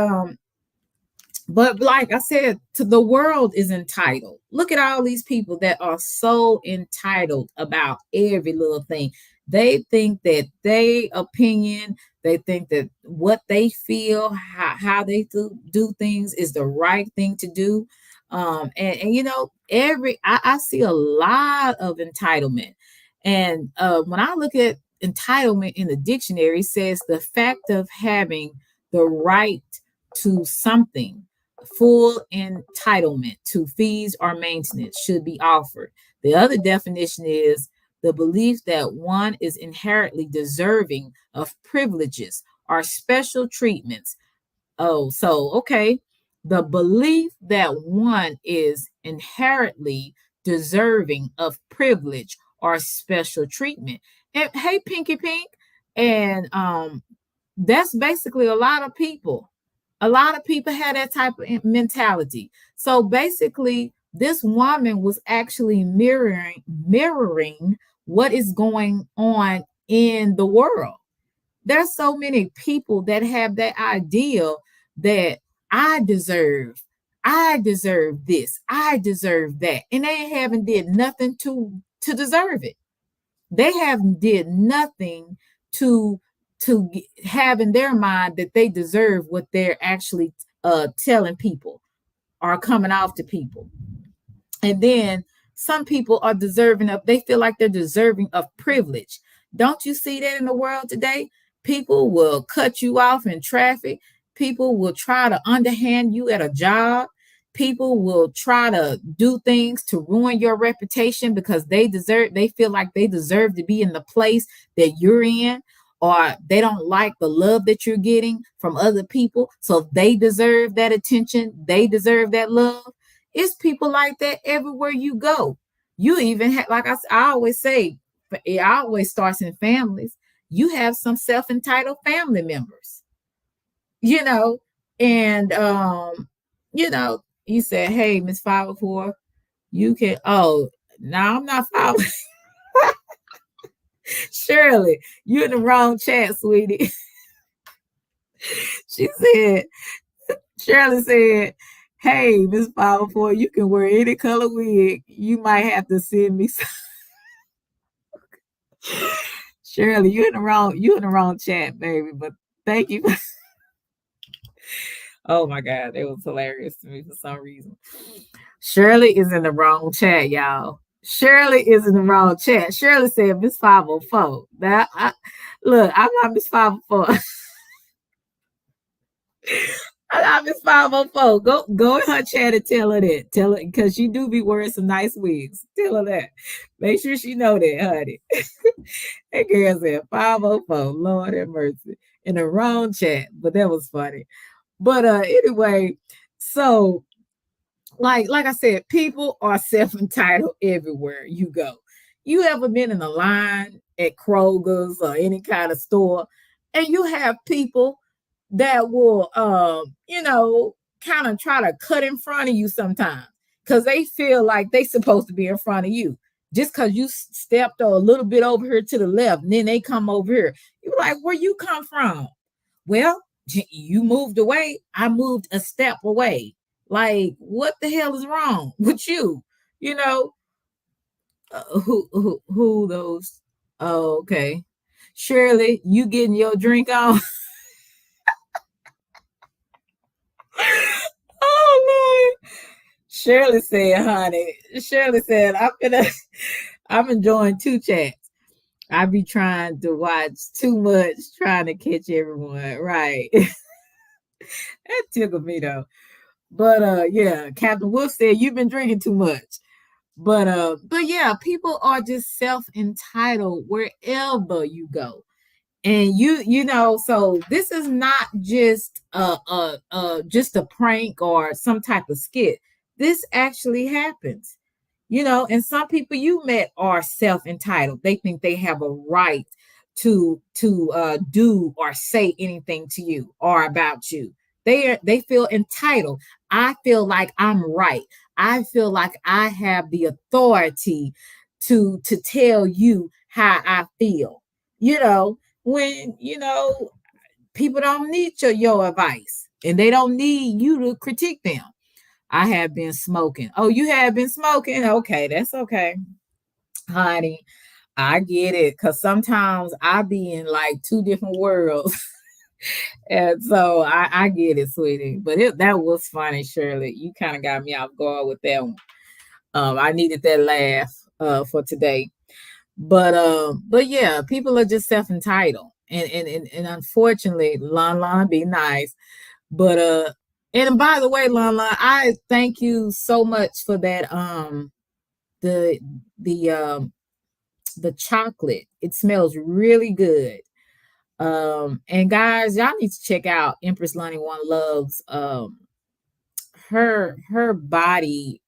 like I said, to the world is entitled. Look at all these people that are so entitled about every little thing. They think that their opinion, they think that what they feel, how they do things is the right thing to do. And I see a lot of entitlement. And when I look at entitlement in the dictionary, it says the fact of having the right to something. Full entitlement to fees or maintenance should be offered. The other definition is the belief that one is inherently deserving of privileges or special treatments. Oh, so okay. The belief that one is inherently deserving of privilege or special treatment. And hey, Pinky Pink, and that's basically a lot of people. A lot of people had that type of mentality. So basically, this woman was actually mirroring what is going on in the world. There's so many people that have that idea that I deserve this, I deserve that, and they haven't did nothing to deserve it. They haven't did nothing to have in their mind that they deserve what they're actually telling people or coming off to people. And then some people are deserving of, they feel like they're deserving of privilege. Don't you see that in the world today? People will cut you off in traffic. People will try to underhand you at a job. People will try to do things to ruin your reputation because they feel like they deserve to be in the place that you're in, or they don't like the love that you're getting from other people. So they deserve that attention. They deserve that love. It's people like that everywhere you go. You even have, like I always say, it always starts in families. You have some self-entitled family members, you know, and you said, hey, Miss 504, you can, oh, no, I'm not following. Shirley, you're in the wrong chat, sweetie. She said, Shirley said, hey, Miss 504, you can wear any color wig. You might have to send me some. Shirley, you're in the wrong chat, baby. But thank you. Oh my God, it was hilarious to me for some reason. Shirley is in the wrong chat, y'all. Shirley is in the wrong chat. Shirley said Miss 504. Now, look, I'm not Miss 504. I'm not Miss 504. Go in her chat and tell her that. Tell her, because she do be wearing some nice wigs. Tell her that. Make sure she know that, honey. That girl said 504. Lord have mercy. In the wrong chat. But that was funny. But anyway, so like I said, people are self-entitled everywhere you go. You ever been in a line at Kroger's or any kind of store, and you have people that will kind of try to cut in front of you sometimes because they feel like they supposed to be in front of you. Just because you stepped a little bit over here to the left, and then they come over here. You're like, where you come from? Well, you moved away. I moved a step away. Like, what the hell is wrong with you? You know, who those? Oh, okay. Shirley, you getting your drink on? Oh Lord. Shirley said, honey. Shirley said, I'm enjoying two chats. I be trying to watch too much, trying to catch everyone. Right. That tickled me though. But yeah, Captain Wolf said you've been drinking too much. But yeah, people are just self-entitled wherever you go. And so this is not just a prank or some type of skit. This actually happens. And some people you met are self-entitled. They think they have a right to do or say anything to you or about you. They feel entitled. I feel like I'm right. I feel like I have the authority to tell you how I feel. When people don't need your advice, and they don't need you to critique them. I have been smoking. Oh, you have been smoking? Okay, that's okay, honey. I get it, because sometimes I be in like two different worlds. And so I get it, sweetie. But that was funny, Shirley. You kind of got me off guard with that one. I needed that laugh for today. But yeah, people are just self-entitled. And unfortunately, Lon be nice. But and by the way, Lon, I thank you so much for that. The the chocolate. It smells really good. And guys, y'all need to check out Empress Lonnie One Love's her body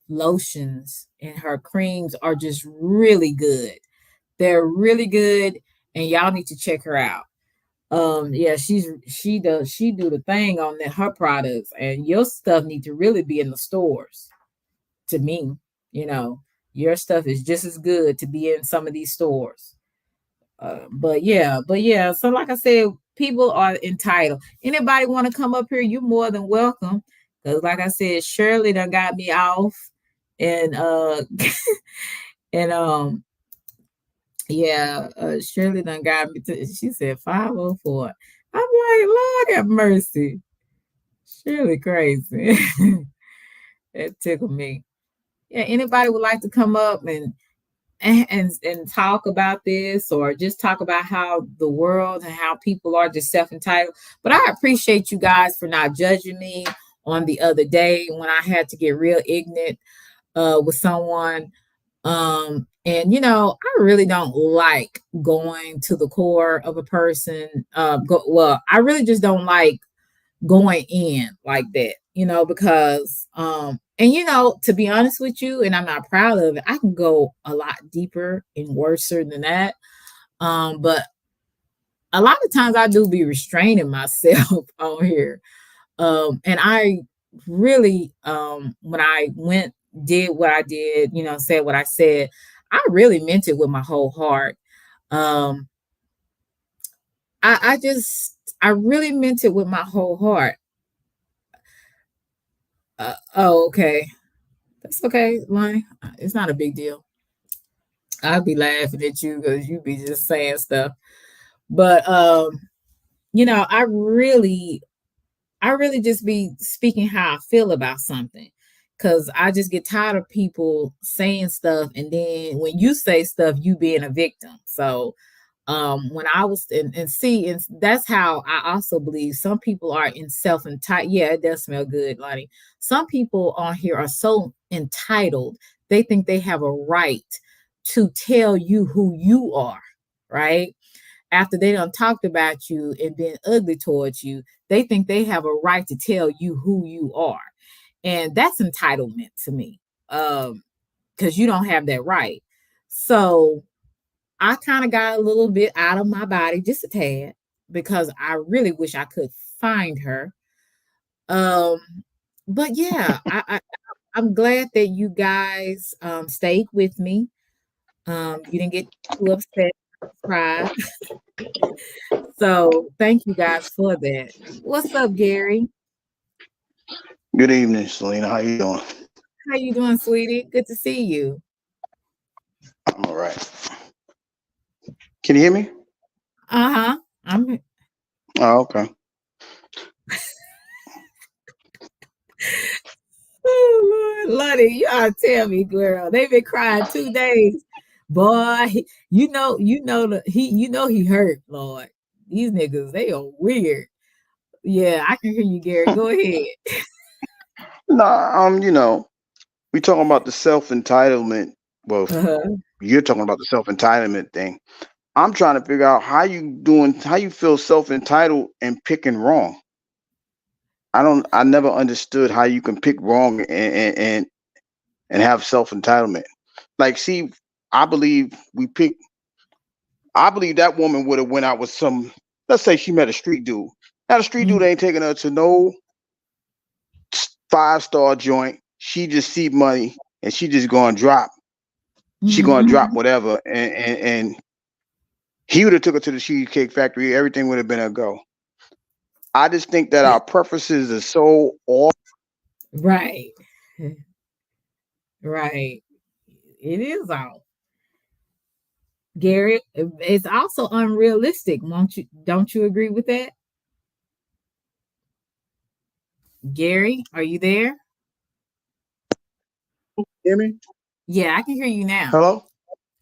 lotions and her creams are just really good. They're really good, and y'all need to check her out. Yeah, she do the thing on her products, and your stuff need to really be in the stores. To me, your stuff is just as good to be in some of these stores. But yeah. So like I said, people are entitled. Anybody want to come up here? You're more than welcome. Because like I said, Shirley done got me off, and and yeah, Shirley done got me to. She said 504. I'm like, Lord have mercy. Shirley crazy. That tickled me. Yeah, anybody would like to come up and talk about this, or just talk about how the world and how people are just self-entitled. But I appreciate you guys for not judging me on the other day when I had to get real ignorant with someone. And I really don't like going to the core of a person. I really just don't like going in like that, because to be honest with you, and I'm not proud of it, I can go a lot deeper and worser than that. But a lot of times I do be restraining myself on here. And I really, when I did what I did, said what I said, I really meant it with my whole heart. Um, I really meant it with my whole heart. Oh, okay. That's okay, Lonnie. It's not a big deal. I'll be laughing at you because you be just saying stuff. But I really just be speaking how I feel about something. Cause I just get tired of people saying stuff, and then when you say stuff, you being a victim. So when I was and that's how I also believe some people are in entitled. Yeah, it does smell good, Lonnie. Some people on here are so entitled, they think they have a right to tell you who you are, right? After they done talked about you and been ugly towards you, they think they have a right to tell you who you are. And that's entitlement to me. Because you don't have that right. So I kind of got a little bit out of my body, just a tad, because I really wish I could find her. Um, but yeah, I'm glad that you guys stayed with me. You didn't get too upset, cried. So thank you guys for that. What's up, Gary? Good evening, Selena. How you doing? How you doing, sweetie? Good to see you. I'm all right. Can you hear me? Uh-huh. I'm Oh, okay. Oh Lord, Lottie, you ought to tell me, girl. They've been crying 2 days. Boy, he hurt, Lord. These niggas, they are weird. Yeah, I can hear you, Gary. Go ahead. No, we talking about the self entitlement. Well, Uh-huh. you're talking about the self entitlement thing. I'm trying to figure out how you feel self entitled and picking wrong. I never understood how you can pick wrong and have self entitlement. Like, see, I believe we pick. I believe that woman would have went out with some. Let's say she met a street dude. Now the street dude Mhm. ain't taking her to no 5-star joint. She just see money and she just gonna drop. She gonna Mhm. drop whatever, and he would have took her to the cheesecake factory. Everything would have been a go. I just think that our preferences are so off. Right. Right. It is all. Gary, it's also unrealistic. Don't you agree with that? Gary, are you there? Hear me? Yeah, I can hear you now. Hello?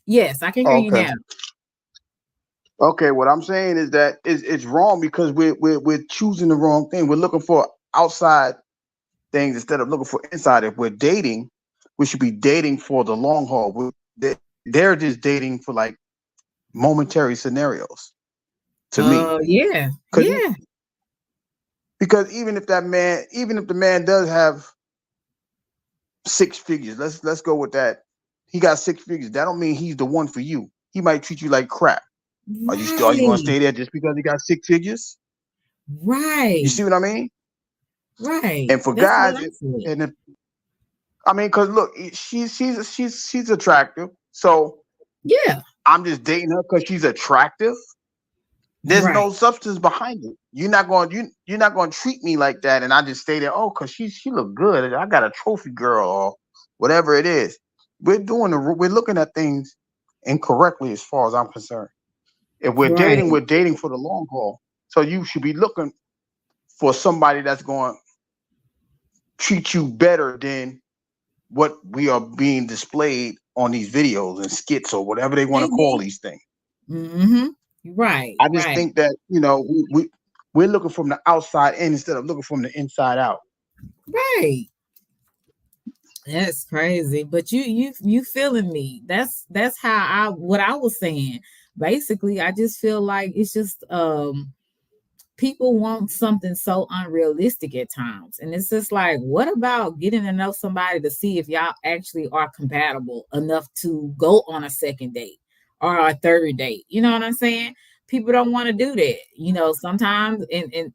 Yes, I can hear you Okay. now. Okay. What I'm saying is that it's wrong because we're choosing the wrong thing. We're looking for outside things instead of looking for inside. If we're dating, we should be dating for the long haul. They're just dating for like momentary scenarios to me. Oh, yeah. Because Yeah. even if the man does have 6 figures, let's go with that. He got 6 figures. That don't mean he's the one for you. He might treat you like crap. Are you gonna Right. stay there just because he got 6 figures? You Right. see what I mean? Right. And for That's what guys, I said. and if, I mean, because look, she's attractive. So Yeah. I'm just dating her because she's attractive. There's no Right. substance behind it. You're not going to treat me like that, and I just stay there. Oh, because she look good. I got a trophy girl or whatever it is. We're looking at things incorrectly as far as I'm concerned. If Right. we're dating for the long haul. So you should be looking for somebody that's going to treat you better than what we are being displayed on these videos and skits or whatever they want to call these things. Mm-hmm. Right. I just Right. think that we're looking from the outside in instead of looking from the inside out. Right. That's crazy. But you feeling me. That's how what I was saying. Basically, I just feel like it's just people want something so unrealistic at times. And it's just like, what about getting to know somebody to see if y'all actually are compatible enough to go on a second date or a third date? You know what I'm saying? People don't want to do that. Sometimes and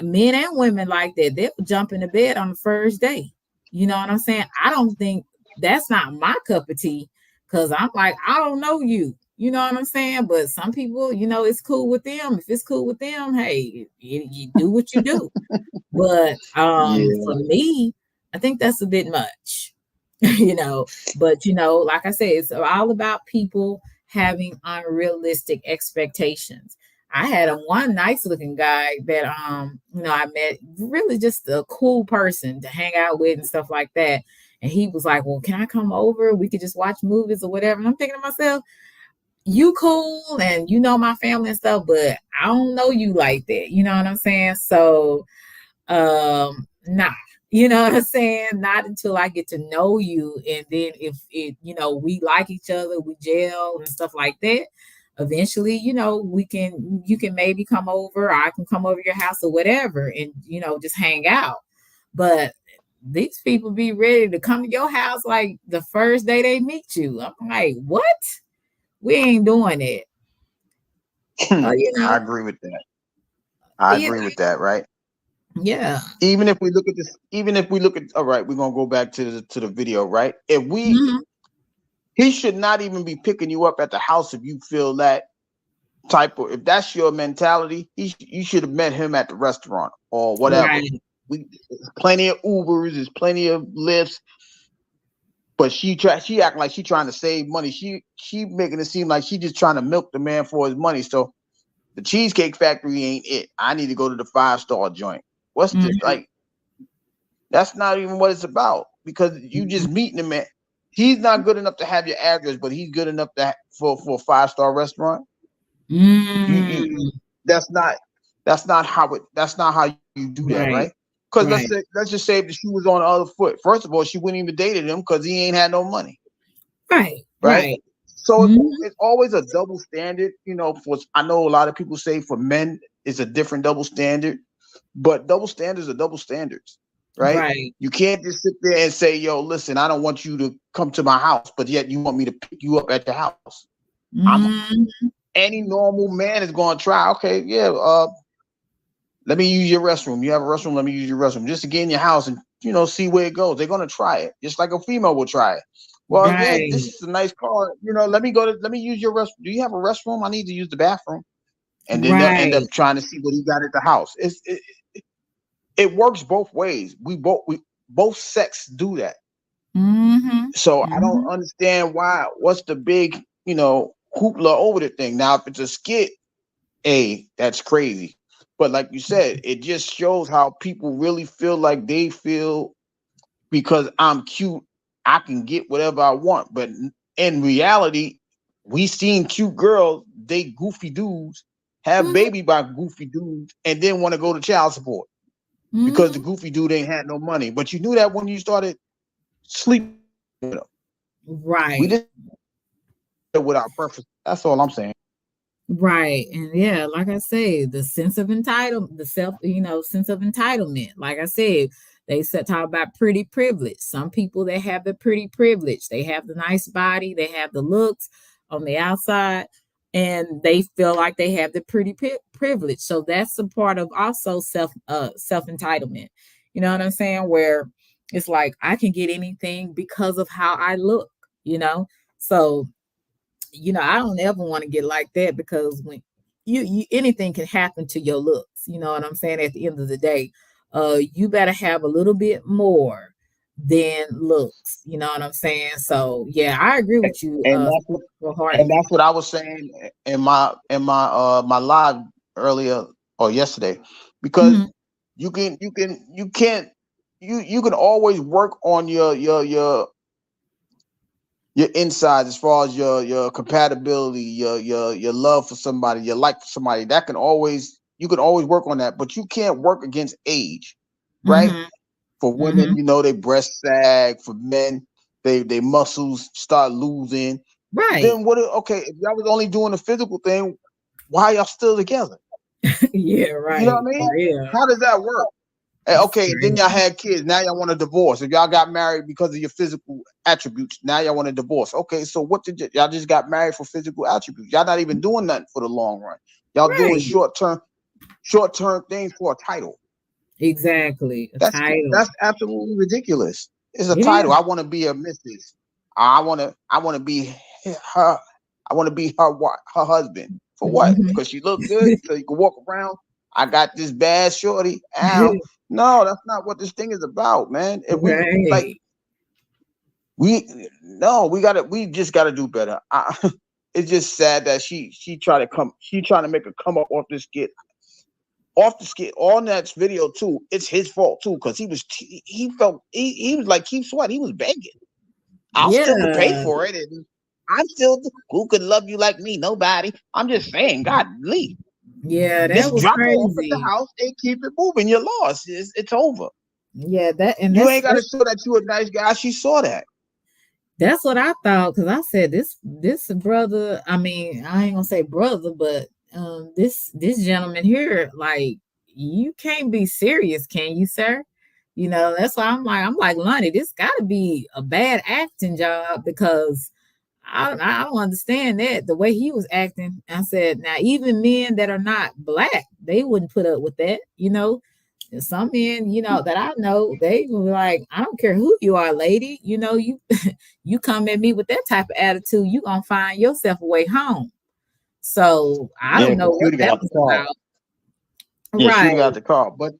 men and women like that, they'll jump into bed on the first day. You know what I'm saying? I don't think that's not my cup of tea because I'm like, I don't know you. You know what I'm saying? But some people, it's cool with them. If it's cool with them, hey, you do what you do. But for me, I think that's a bit much, But like I said, it's all about people having unrealistic expectations. I had a one nice looking guy that I met, really just a cool person to hang out with and stuff like that. And he was like, well, can I come over? We could just watch movies or whatever. And I'm thinking to myself, you cool and my family and stuff, but I don't know you like that. You know what I'm saying? So nah, you know what I'm saying? Not until I get to know you. And then if we like each other, we gel and stuff like that. Eventually, you can maybe come over, or I can come over your house or whatever, and just hang out. But these people be ready to come to your house like the first day they meet you. I'm like, what? We ain't doing it. I agree with that. I You agree with that, right? Yeah. Even if we look at this, even if we look at, all right, we're gonna go back to the video, right? Mhm. He should not even be picking you up at the house if you feel that type of, if that's your mentality, you should have met him at the restaurant or whatever. Right. There's plenty of Ubers, there's plenty of lifts, but she acting like she trying to save money. She making it seem like she just trying to milk the man for his money. So the Cheesecake Factory ain't it. I need to go to the 5-star joint. What's the Mhm. like? That's not even what it's about, because you just meeting the man. He's not good enough to have your address, but he's good enough to for a 5-star restaurant. You Mm. that's not how you do that, right? Right. Because Right. let's just say if the shoe was on the other foot. First of all, she wouldn't even dated him because he ain't had no money, Right. right? Right. So Mhm. it's always a double standard. For I know a lot of people say for men it's a different double standard, but double standards are double standards, right? Right. You can't just sit there and say, "Yo, listen, I don't want you to come to my house," but yet you want me to pick you up at your house. I'm Mhm. Any normal man is going to try. Okay, yeah, let me use your restroom. You have a restroom, let me use your restroom, just to get in your house and see where it goes. They're going to try it, just like a female will try it. Well, yeah, this Right. is a nice car. Let me use your restroom. Do you have a restroom? I need to use the bathroom. And then they'll end up Right. trying to see what he got at the house. It works both ways. We both sex do that. Mhm. So I don't Mhm. understand what's the big, hoopla over the thing. Now, if it's a skit, that's crazy. But like you said, it just shows how people really feel like they feel because I'm cute, I can get whatever I want. But in reality, we seen cute girls date goofy dudes, have Mhm. baby by goofy dudes, and then want to go to child support because the Mhm. goofy dude ain't had no money. But you knew that when you started sleeping with him. We Right. just with our preference. That's all I'm saying. Right. And yeah, like I say, the sense of entitlement, the sense of entitlement. Like I said, they said talk about pretty privilege. Some people they have the pretty privilege. They have the nice body, they have the looks on the outside, and they feel like they have the pretty privilege. So that's a part of also self entitlement. You know what I'm saying? Where it's like I can get anything because of how I look, you know? So I don't ever want to get like that because when you anything can happen to your looks, you know what I'm saying? At the end of the day, you better have a little bit more than looks, you know what I'm saying? So yeah, I agree with you And that's what and wholeheartedly. that's what I was saying in my live earlier or yesterday, because Mhm. you can always work on your insides as far as your compatibility, your love for somebody, your like for somebody. That can always you can always work on that, but you can't work against age. right? Mhm. For women, they breast sag. For men, they muscles start losing. Right. Then what? Okay, if y'all was only doing the physical thing, why y'all still together? Yeah, You know right. what I mean? For real. How does that work? And It's okay, then crazy. y'all had kids. Now y'all want a divorce. If y'all got married because of your physical attributes, now y'all want a divorce. Okay, so what did y'all just got married for physical attributes? Y'all not even doing nothing for the long run. Y'all doing Right. short term things for a title. Exactly. A That's title. that's absolutely ridiculous. It's a It title. is. I want to be a Mrs. I want to be her. I want to be her husband. For what? Mhm. Because she look good, so you can walk around. I got this bad shorty. Ow. No, that's not what this thing is about, man. If we like, Right. we just gotta do better. It's just sad that she trying to make a come up off the skit on that video too. It's his fault too, because he felt he was like Keith Sweat. He was begging. I'll still pay Yeah. for it, and I'm still who could love you like me? Nobody. I'm just saying, God, Lee, Yeah, that just was drop her off at the crazy. house and keep it moving. You're lost. It's over. Yeah, that and You ain't got to show that you a nice guy. She saw that. that's what I thought because I said this brother. I mean, I ain't gonna say brother, but this gentleman here, like you can't be serious, can you, sir? You know, that's why I'm like Lonnie. This got to be a bad acting job because I don't understand that the way he was acting. I said now even men that are not black, they wouldn't put up with that. You know, some men, that I know, they were like, I don't care who you are, lady. You come at me with that type of attitude, you gonna find yourself a way home. So I Yeah, don't know because she what would have got that out the was car. about. Yeah, she would Right. have got out the car.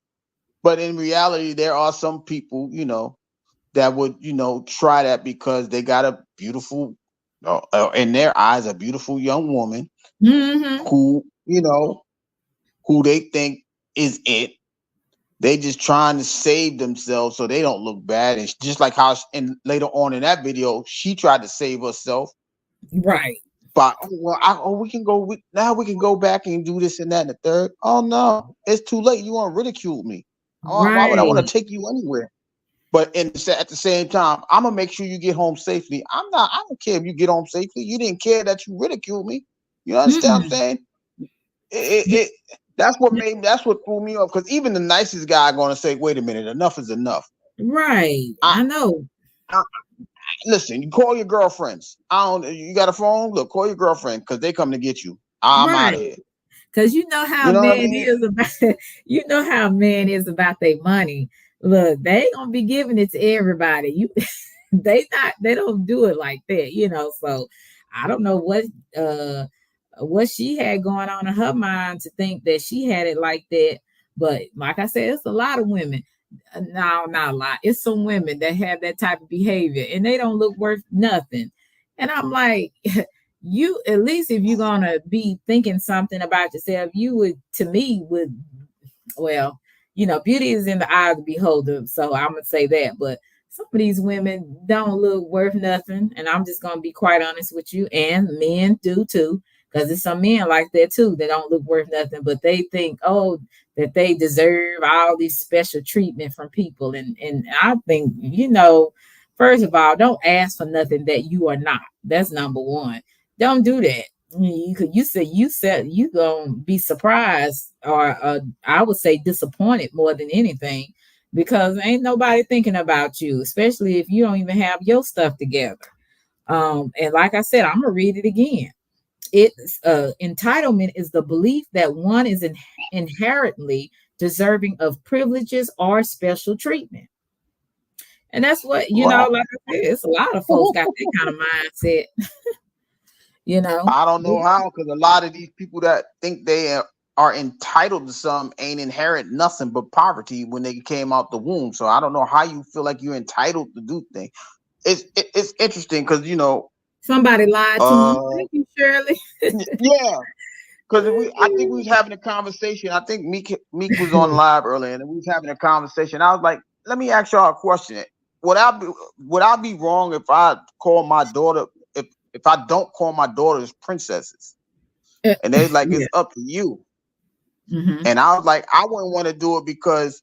But in reality, there are some people, that would, try that because they got a beautiful, in their eyes, a beautiful young woman Mm-hmm. who they think is it. They just trying to save themselves so they don't look bad. And just like how, and later on in that video, she tried to save herself. Right. But we can go. Now we can go back and do this and that and the third. Oh no, it's too late. You want to ridicule me? Oh, why would I want Right. to take you anywhere? But at the same time, I'm gonna make sure you get home safely. I don't care if you get home safely. You didn't care that you ridiculed me. You understand what I'm Mm-mm. saying? That's what threw me off. Because even the nicest guy gonna say, "Wait a minute, enough is enough." Right. I, I know. I listen. You call your girlfriends. I don't. You got a phone? Look, call your girlfriend because they come to get you. I'm out Right. of here. Because you know how You know what I man mean? is about you know how man is about their money. Look, they ain't gonna be giving it to everybody. They don't do it like that. So I don't know what she had going on in her mind to think that she had it like that. But like I said, it's a lot of women. No, not a lot. It's some women that have that type of behavior and they don't look worth nothing. And I'm like, you at least if you're gonna be thinking something about yourself, you would to me would well, beauty is in the eye of the beholder. So I'm gonna say that. But some of these women don't look worth nothing. And I'm just gonna be quite honest with you. And men do too. Because there's some men like that too that don't look worth nothing, but they think, oh, that they deserve all these special treatment from people. And I think, first of all, don't ask for nothing that you are not. That's number one. Don't do that. You said you gonna be surprised or I would say disappointed more than anything because ain't nobody thinking about you, especially if you don't even have your stuff together. And like I said, I'm gonna read it again. It's entitlement is the belief that one is inherently deserving of privileges or special treatment. And that's what, Right. like I said, it's a lot of folks got that kind of mindset, you know. I don't know how, because a lot of these people that think they are entitled to some ain't inherit nothing but poverty when they came out the womb. So I don't know how you feel like you're entitled to do things. It's interesting because Somebody lied to him. uh Thank you, Shirley. yeah, because I think we was having a conversation. I think Meek was on live earlier, and we was having a conversation. I was like, let me ask y'all a question. Would I be wrong if I call my daughter if I don't call my daughters princesses? And they like, Yeah. it's up to you. Mm-hmm. And I was like, I wouldn't want to do it because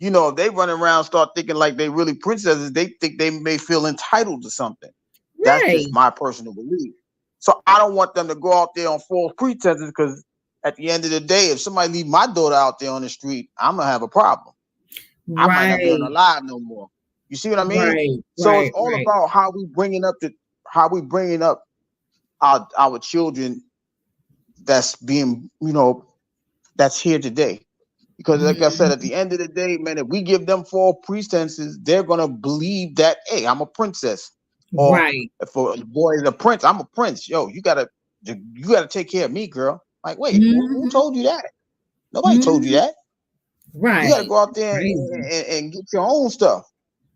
if they run around start thinking like they really princesses, they think they may feel entitled to something. That's Right. just my personal belief. So I don't want them to go out there on false pretenses, because at the end of the day, if somebody leave my daughter out there on the street, I'm gonna have a problem. I might not be on the Right. live no more. You see what I mean? Right. So it's Right. all Right. about how we bringing up our children that's being, that's here today. Because like I said, at Mhm. the end of the day, man, if we give them false pretenses, they're gonna believe that, hey, I'm a princess. Or Right. if a boy is a prince, I'm a prince. Yo, you gotta take care of me, girl. Like, wait, who Mhm. told you that? Nobody told you Mhm. that. You gotta Right. go out there Crazy. and get your own stuff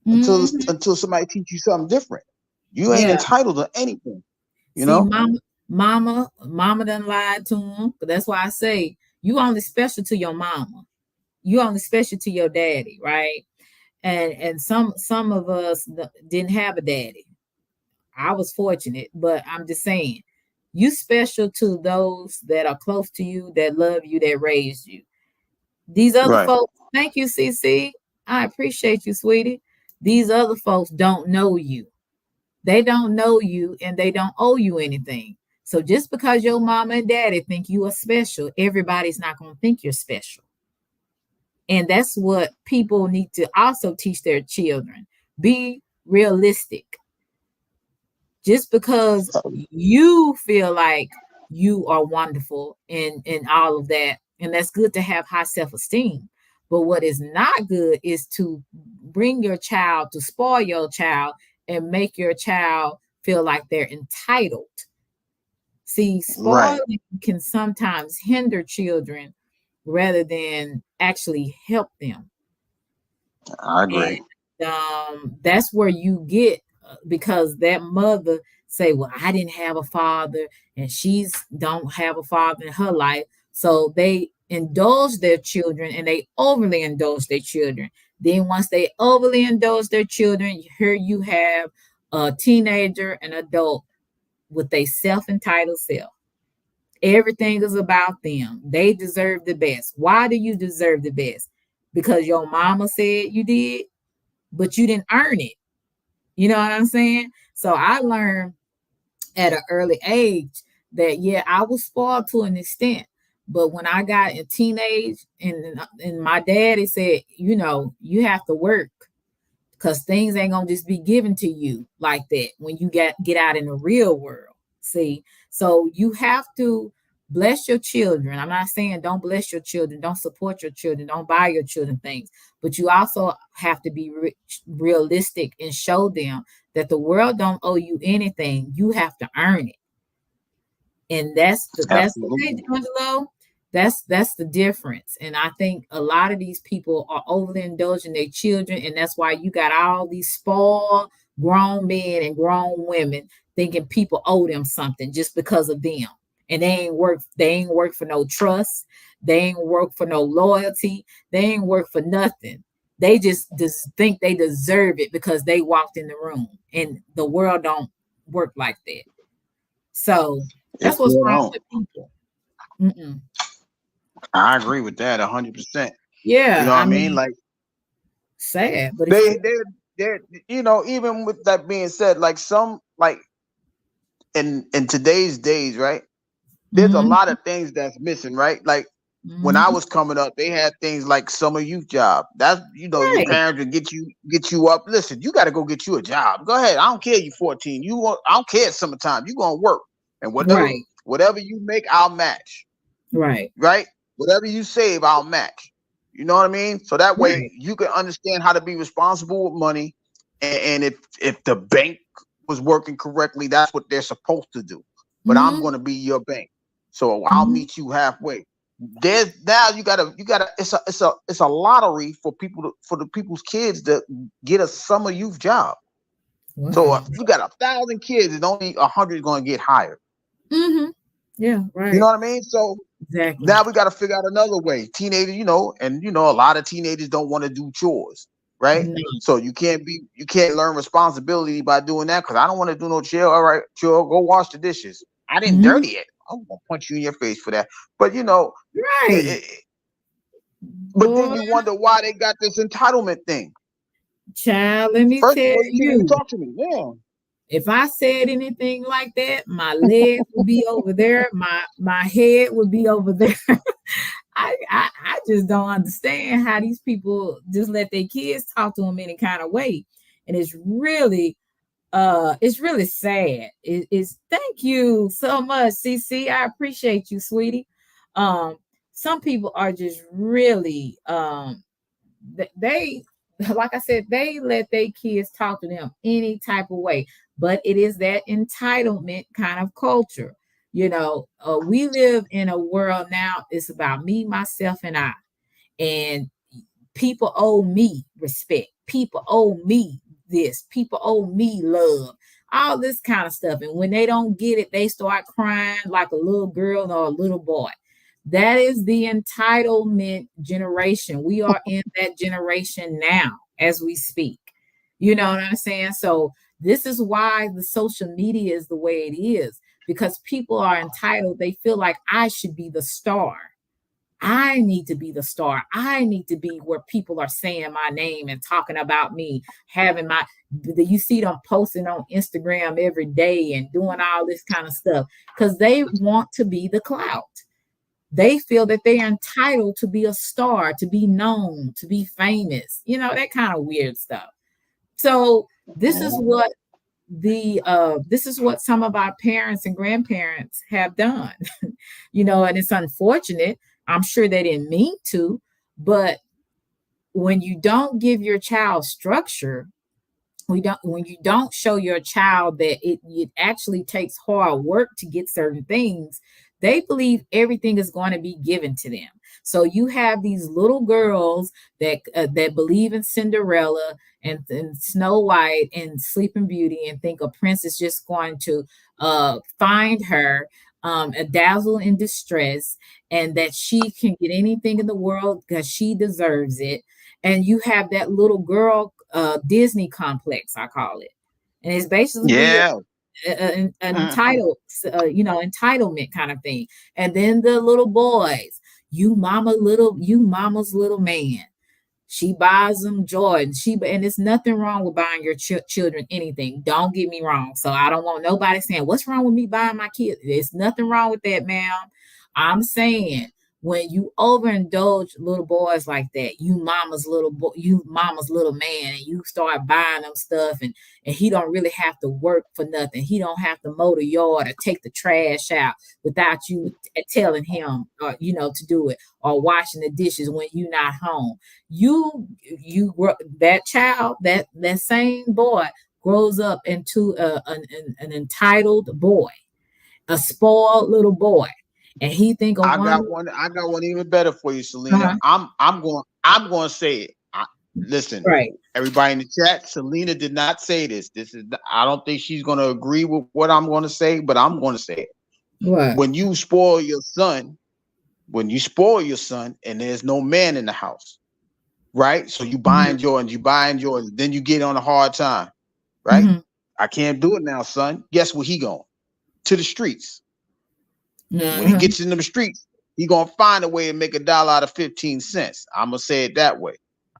until Mhm. somebody teach you something different. You ain't Yeah. entitled to anything, you See, know? mama done lied to him. But that's why I say you only special to your mama. You only special to your daddy, right? And some of us didn't have a daddy. I was fortunate, but I'm just saying, you special to those that are close to you, that love you, that raised you. These other Right, folks, thank you, CC. I appreciate you, sweetie. These other folks don't know you. They don't know you and they don't owe you anything. So just because your mama and daddy think you are special, everybody's not going to think you're special. And that's what people need to also teach their children. Be realistic. Just because you feel like you are wonderful and all of that, and that's good to have high self-esteem. But what is not good is to bring your child, to spoil your child and make your child feel like they're entitled. See, right. spoiling can sometimes hinder children rather than actually help them. I agree. And that's where you get, because that mother say, well, I didn't have a father and she's don't have a father in her life, so they indulge their children and they overly indulge their children. Then once they overly indulge their children, here you have a teenager and adult with a self-entitled self. Everything is about them. They deserve the best. Why do you deserve the best? Because your mama said you did, but you didn't earn it. You know what I'm saying? So I learned at an early age that, yeah, I was spoiled to an extent. But when I got in teenage, and my daddy said, you have to work, because things ain't gonna just be given to you like that when you get out in the real world. See, so you have to bless your children. I'm not saying don't bless your children, don't support your children, don't buy your children things, but you also have to be realistic and show them that the world don't owe you anything. You have to earn it. And that's okay, Absolutely. Angelo. That's the difference. And I think a lot of these people are overly indulging their children, and that's why you got all these spoiled grown men and grown women thinking people owe them something just because of them. And they ain't work for no trust, they ain't work for no loyalty, they ain't work for nothing. They just think they deserve it because they walked in the room. And the world don't work like that. So It that's what's sure wrong don't. with people. Mm-mm. I agree with that 100%. You Yeah, know what I I mean? mean, Like sad, but it's they true. they even with that being said, like some like in today's days, right? There's a Mm-hmm. lot of things that's missing, right? Like when I Mm-hmm. was coming up, they had things like summer youth job. That's your Right, parents would get you up. Listen, you got to go get you a job. Go ahead. I don't care. You 14. I don't care. It's summertime. You gonna work, and right, whatever you make, I'll match. right, Right? Whatever you save, I'll match. You know what I mean? So that way right. you can understand how to be responsible with money, and if the bank was working correctly, that's what they're supposed to do. But I'm Mm-hmm. going to be your bank, so I'll Mm-hmm. meet you halfway. There's now you gotta it's a lottery for for the people's kids to get a summer youth job. So Wow. you got 1,000 kids, and only 100 going to get hired. Mm-hmm. Yeah, You know right. what I mean? So Exactly. now we got to figure out another way. Teenagers, and a lot of teenagers don't want to do chores, right? No. So you can't learn responsibility by doing that, because I don't want to do no chill. All right, chill, go wash the dishes. I didn't Mm-hmm. dirty it. I'm gonna punch you in your face for that. But Right. it, But then Boy, you wonder why they got this entitlement thing. child, let me First of tell all, you can't even you. talk to me. Yeah. If I said anything like that, my legs would be over there, my head would be over there. I just don't understand how these people just let their kids talk to them any kind of way. And it's really sad. It's thank you so much, CC. I appreciate you, sweetie. Um, some people are just really they like I said, they let their kids talk to them any type of way, but it is that entitlement kind of culture. We live in a world now, it's about me, myself, and I. And people owe me respect. People owe me this. People owe me love. All this kind of stuff. And when they don't get it, they start crying like a little girl or a little boy. That is the entitlement generation. We are in that generation now as we speak. You know what I'm saying? So this is why the social media is the way it is, because people are entitled. They feel like I should be the star. I need to be the star. I need to be where people are saying my name and talking about me, having you see them posting on Instagram every day and doing all this kind of stuff because they want to be the clout. They feel that they are entitled to be a star, to be known, to be famous, that kind of weird stuff. So this is what this is what some of our parents and grandparents have done. And it's unfortunate. I'm sure they didn't mean to, but when you don't give your child structure, when you don't show your child that it actually takes hard work to get certain things, they believe everything is going to be given to them. So you have these little girls that believe in Cinderella and Snow White and Sleeping Beauty and think a prince is just going to find her, a dazzle in distress, and that she can get anything in the world because she deserves it. And you have that little girl Disney complex, I call it, and it's basically Yeah. an entitlement kind of thing. And then the little boys, you mama's little man. She buys them Jordan. And there's nothing wrong with buying your children anything. Don't get me wrong. So I don't want nobody saying what's wrong with me buying my kids. There's nothing wrong with that, ma'am. I'm saying when you overindulge little boys like that, you mama's little boy, you mama's little man, and you start buying them stuff, and he don't really have to work for nothing. He don't have to mow the yard or take the trash out without you telling him, to do it, or washing the dishes when you're not home. That child, that same boy grows up into an entitled boy, a spoiled little boy. And he think of I one. got one even better for you, Selena. I'm going to say it. Listen, right. Everybody in the chat, Selena did not say this. I don't think she's going to agree with what I'm going to say, but I'm going to say it. What? When you spoil your son, and there's no man in the house, right? So you buying Jordans, then you get on a hard time, right? Mm-hmm. I can't do it now, son. Guess where he going? To the streets. Uh-huh. When he gets into the streets, he gonna find a way to make $1 out of 15 cents. I'm gonna say it that way.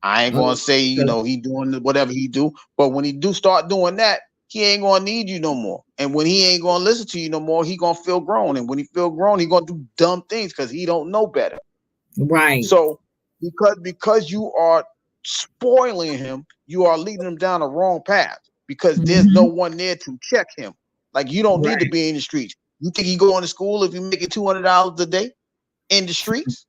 I ain't gonna say, he doing whatever he do, but when he do start doing that, he ain't gonna need you no more. And when he ain't gonna listen to you no more, he gonna feel grown. And when he feel grown, he gonna do dumb things because he don't know better. Right. So because you are spoiling him, you are leading him down the wrong path because there's no one there to check him. Like you don't need to be in the streets. You think he going to school if you making $200 a day in the streets?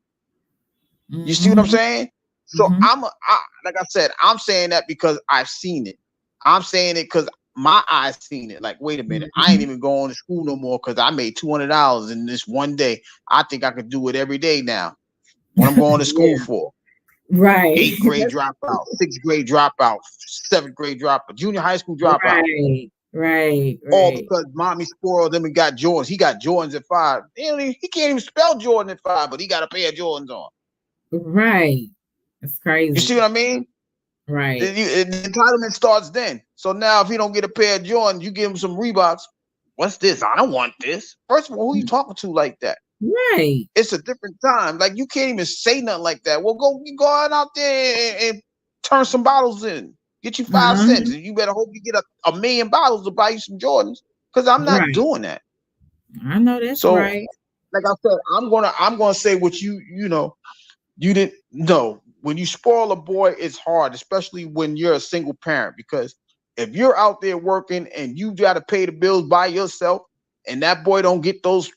You see what I'm saying? So like I said, I'm saying that because I've seen it. I'm saying it because my eyes seen it. Like, wait a minute, I ain't even going to school no more because I made $200 in this one day. I think I could do it every day now. What I'm going to school for? Right. 8th grade dropout, 6th grade dropout, 7th grade dropout, junior high school dropout. Right. All because mommy spoiled him and got Jordans. He got Jordans at 5. He can't even spell Jordan at 5, but he got a pair of Jordans on. Right. That's crazy. You see what I mean? Right. The entitlement starts then. So now if he don't get a pair of Jordans, you give him some Reeboks. What's this? I don't want this. First of all, who you talking to like that? Right. It's a different time. Like you can't even say nothing like that. Well, go out there and turn some bottles in. Get you 5 cents, and you better hope you get a million bottles to buy you some Jordans. Because I'm not Right. doing that. I know that's So, right. like I said, I'm gonna say what you didn't know. When you spoil a boy, it's hard, especially when you're a single parent, because if you're out there working and you got to pay the bills by yourself, and that boy don't get those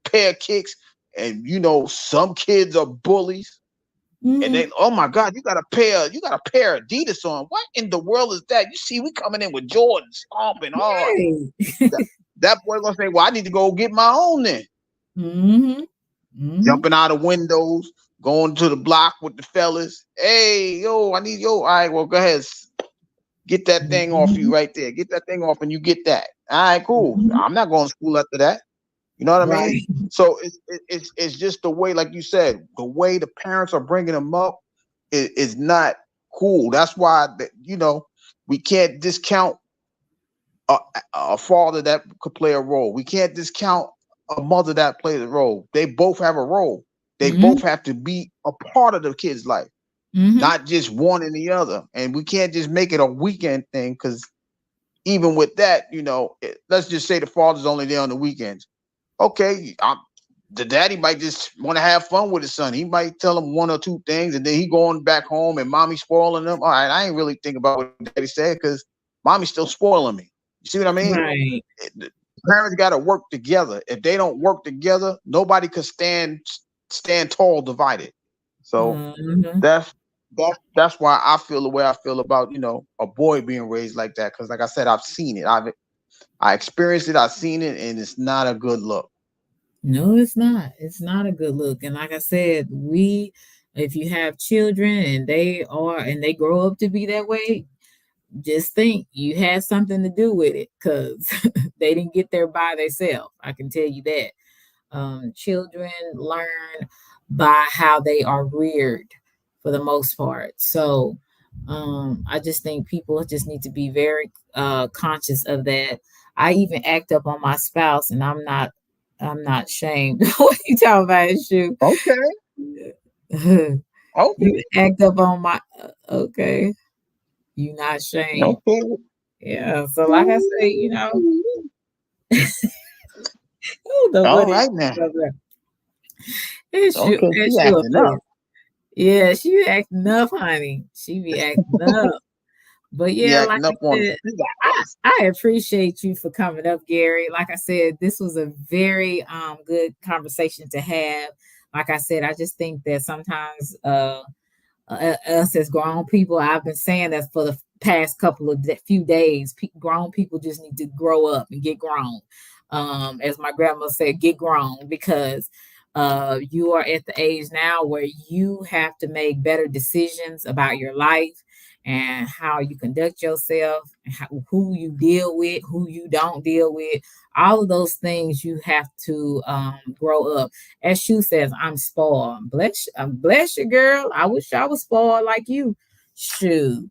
pair of kicks, and some kids are bullies, and Mm-hmm. they, oh my God, you got a pair Adidas on. What in the world is that? You see, we coming in with Jordan stomping hard. Right. That boy gonna say, well, I need to go get my own then. Mm-hmm. Mm-hmm. Jumping out of windows, going to the block with the fellas. Hey, yo, I need yo. All right, well, go ahead. Get that thing off you right there. Get that thing off and you get that. All right, cool. Mm-hmm. I'm not going to school after that. You know what I mean? Right. So it's just the way, like you said, the way the parents are bringing them up is not cool. That's why, we can't discount a father that could play a role. We can't discount a mother that plays a role. They both have a role. They Mm-hmm. both have to be a part of the kid's life, Mm-hmm. not just one and the other. And we can't just make it a weekend thing, because even with that, let's just say the father's only there on the weekends. Okay, the daddy might just want to have fun with his son. He might tell him one or two things, and then he going back home and mommy spoiling him. All right, I ain't really think about what daddy said, because mommy's still spoiling me. You see what I mean? Right. The parents got to work together. If they don't work together, nobody could stand tall divided. So Mm-hmm. that's why I feel the way I feel about a boy being raised like that. Because like I said, I've seen it. I experienced it. I've seen it, and it's not a good look. No, it's not. It's not a good look. And like I said, if you have children and they grow up to be that way, just think you had something to do with it, because they didn't get there by themselves. I can tell you that. Children learn by how they are reared for the most part. So I just think people just need to be very conscious of that. I even act up on my spouse, and I'm not shamed. What you talking about, Shu? Okay. You Okay. act up on my okay. You not shamed. Okay. Yeah. So like I say, oh, the All what is right now. it's you, Okay, she it's you a acting up. mess. Yeah, she be acting up, honey. She be acting up. But She yeah, like acting I up on said, I appreciate you for coming up, Gary. Like I said, this was a very good conversation to have. Like I said, I just think that sometimes us as grown people, I've been saying that for the past couple of few days, grown people just need to grow up and get grown. As my grandma said, get grown, because you are at the age now where you have to make better decisions about your life and how you conduct yourself, and who you deal with, who you don't deal with. All of those things you have to grow up. As Shu says, I'm spoiled. Bless you, girl. I wish I was spoiled like you. Shoot.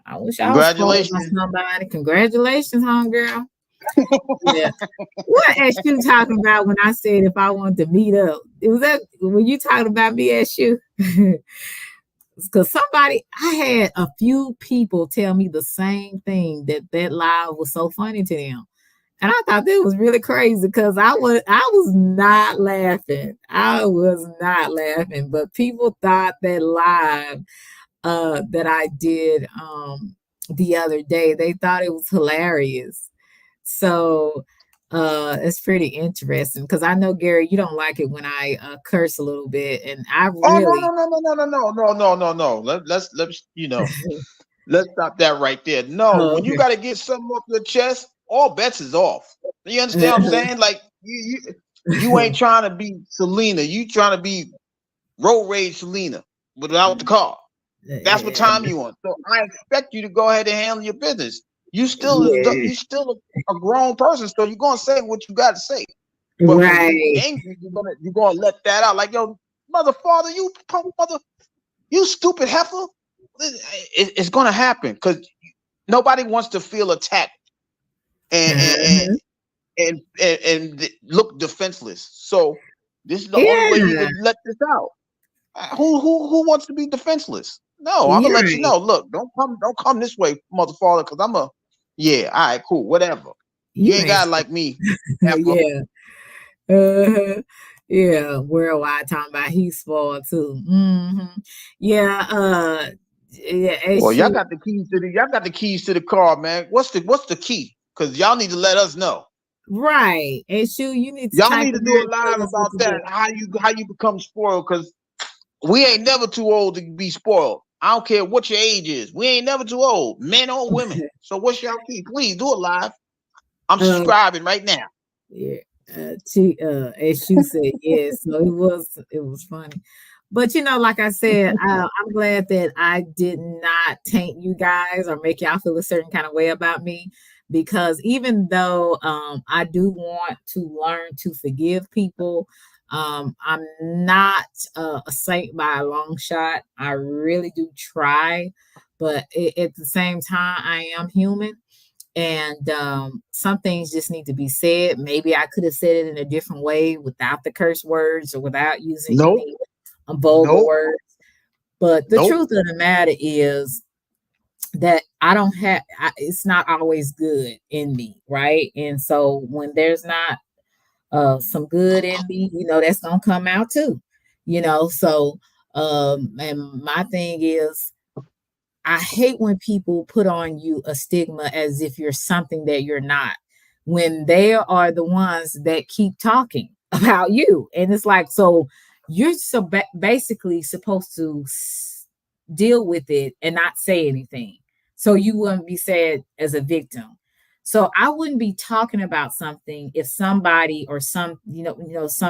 I wish I was spoiled by Congratulations. somebody. Congratulations, homegirl. Yeah. What as you talking about when I said if I wanted to meet up? It was that when you talking about me as you? Because I had a few people tell me the same thing, that live was so funny to them. And I thought that was really crazy, because I was not laughing. I was not laughing, but people thought that live that I did the other day, they thought it was hilarious. So it's pretty interesting, because I know, Gary, you don't like it when I curse a little bit, and I Oh, no, really no, no, no, no, no, no, no, no, no. Let's stop that right there. No, oh, when you okay. got to get something off your chest, all bets is off. You understand what I'm saying? Like you ain't trying to be Selena. You trying to be road rage Selena without the car. That's what time you on. So I expect you to go ahead and handle your business. You Yeah, still a grown person, so you're gonna say what you got to say. But when you right. angry, you're gonna let that out. Like, yo, mother, father, you punk mother, you stupid heifer. It's gonna happen, because nobody wants to feel attacked and Uh-huh. and look defenseless. So This is the only way he Yeah, could let this out. Who wants to be defenseless? No, I'm gonna you're let you right. know. Look, don't come this way, motherfucker, because I'm a yeah. All right, cool, whatever. You You ain't ain't got like me, effer. yeah. Uh, yeah, worldwide talking about he's spoiled too. Yeah, yeah, and Well, shoot, y'all got the keys to the car, man. What's the key? Because y'all need to let us know. right. And shoot, you need to Y'all type need to in do there a and tell live us what about to that. do. How you become spoiled? Because we ain't never too old to be spoiled. I don't care what your age is. We ain't never too old, men or women. So what's y'all key? Please do it live. I'm uh, subscribing right now. yeah, as you said, yes. So it was funny. But like I said, I'm glad that I did not taint you guys or make y'all feel a certain kind of way about me, because even though I do want to learn to forgive people, I'm not a saint by a long shot. I really do try, but at the same time, I am human, and some things just need to be said. Maybe I could have said it in a different way without the curse words or without using Nope. any vulgar Nope. words. But the Nope. truth of the matter is that I don't have, it's not always good in me, right? And so when there's not some good in me, that's gonna come out too, So, and my thing is, I hate when people put on you a stigma as if you're something that you're not, when they are the ones that keep talking about you. And it's like, so you're basically supposed to deal with it and not say anything. So you wouldn't be said as a victim. So I wouldn't be talking about something if somebody or some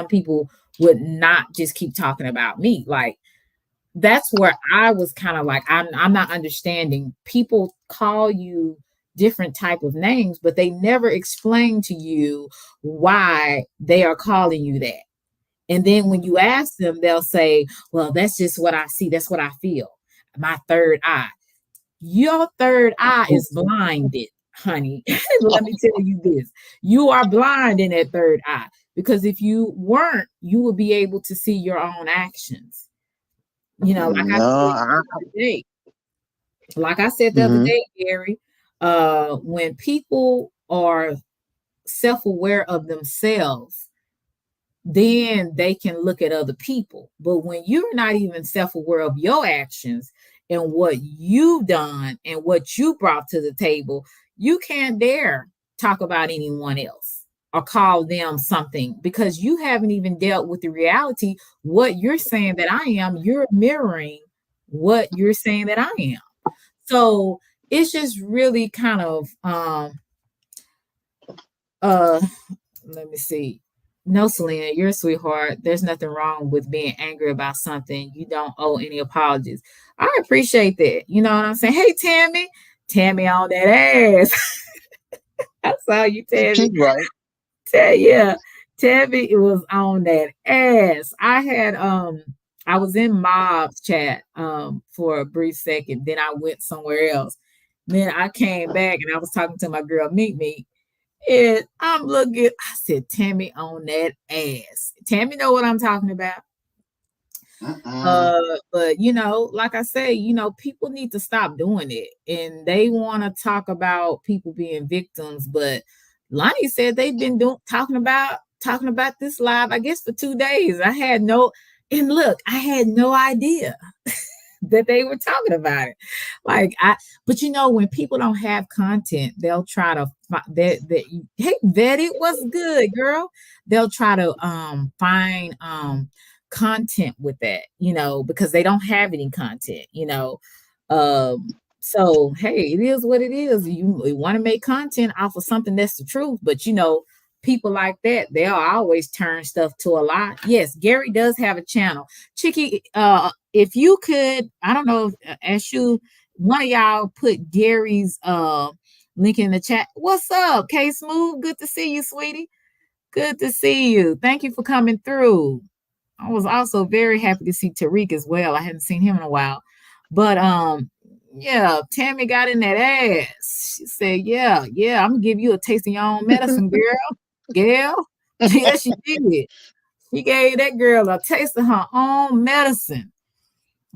people would not just keep talking about me. Like, that's where I was kind of like, I'm not understanding. People call you different type of names, but they never explain to you why they are calling you that. And then when you ask them, they'll say, well, that's just what I see. That's what I feel. My third eye. Your third eye is blinded, honey. Let me tell you this. You are blind in that third eye, because if you weren't, you would be able to see your own actions. Like I No. said the other day, Mhm. Gary, when people are self-aware of themselves, then they can look at other people. But when you're not even self-aware of your actions and what you've done and what you brought to the table, you can't dare talk about anyone else or call them something, because you haven't even dealt with the reality. What you're saying that I am, you're mirroring what you're saying that I am. So it's just really kind of uh let me see. No, Selena, you're a sweetheart. There's nothing wrong with being angry about something. You don't owe any apologies. I appreciate that. You know what I'm saying? Hey, Tammy. Tammy on that ass. I saw you, She's Tammy. right. Yeah. Tammy, it was on that ass. I was in Mob's chat for a brief second. Then I went somewhere else. Then I came back and I was talking to my girl Meet Me. And I'm looking, I said, Tammy on that ass. Tammy know what I'm talking about. Mm-mm. But like I say, people need to stop doing it. And they want to talk about people being victims, but Lonnie said they've been talking about this live, I guess, for 2 days. And look, I had no idea that they were talking about it. But when people don't have content, they'll try to hey, vet it was good, girl. They'll try to find content with that, because they don't have any content. So hey, it is what it is. You want to make content off of something that's the truth, but people like that, they'll always turn stuff to a lie. Yes, Gary does have a channel. Chicky, if you could, I don't know, as one of y'all put Gary's link in the chat. What's up, K Smooth? Good to see you, sweetie. Good to see you. Thank you for coming through. I was also very happy to see Tariq as well. I hadn't seen him in a while. But yeah, Tammy got in that ass. She said, yeah, I'm gonna give you a taste of your own medicine, girl. Gail. Yeah, she did. She gave that girl a taste of her own medicine.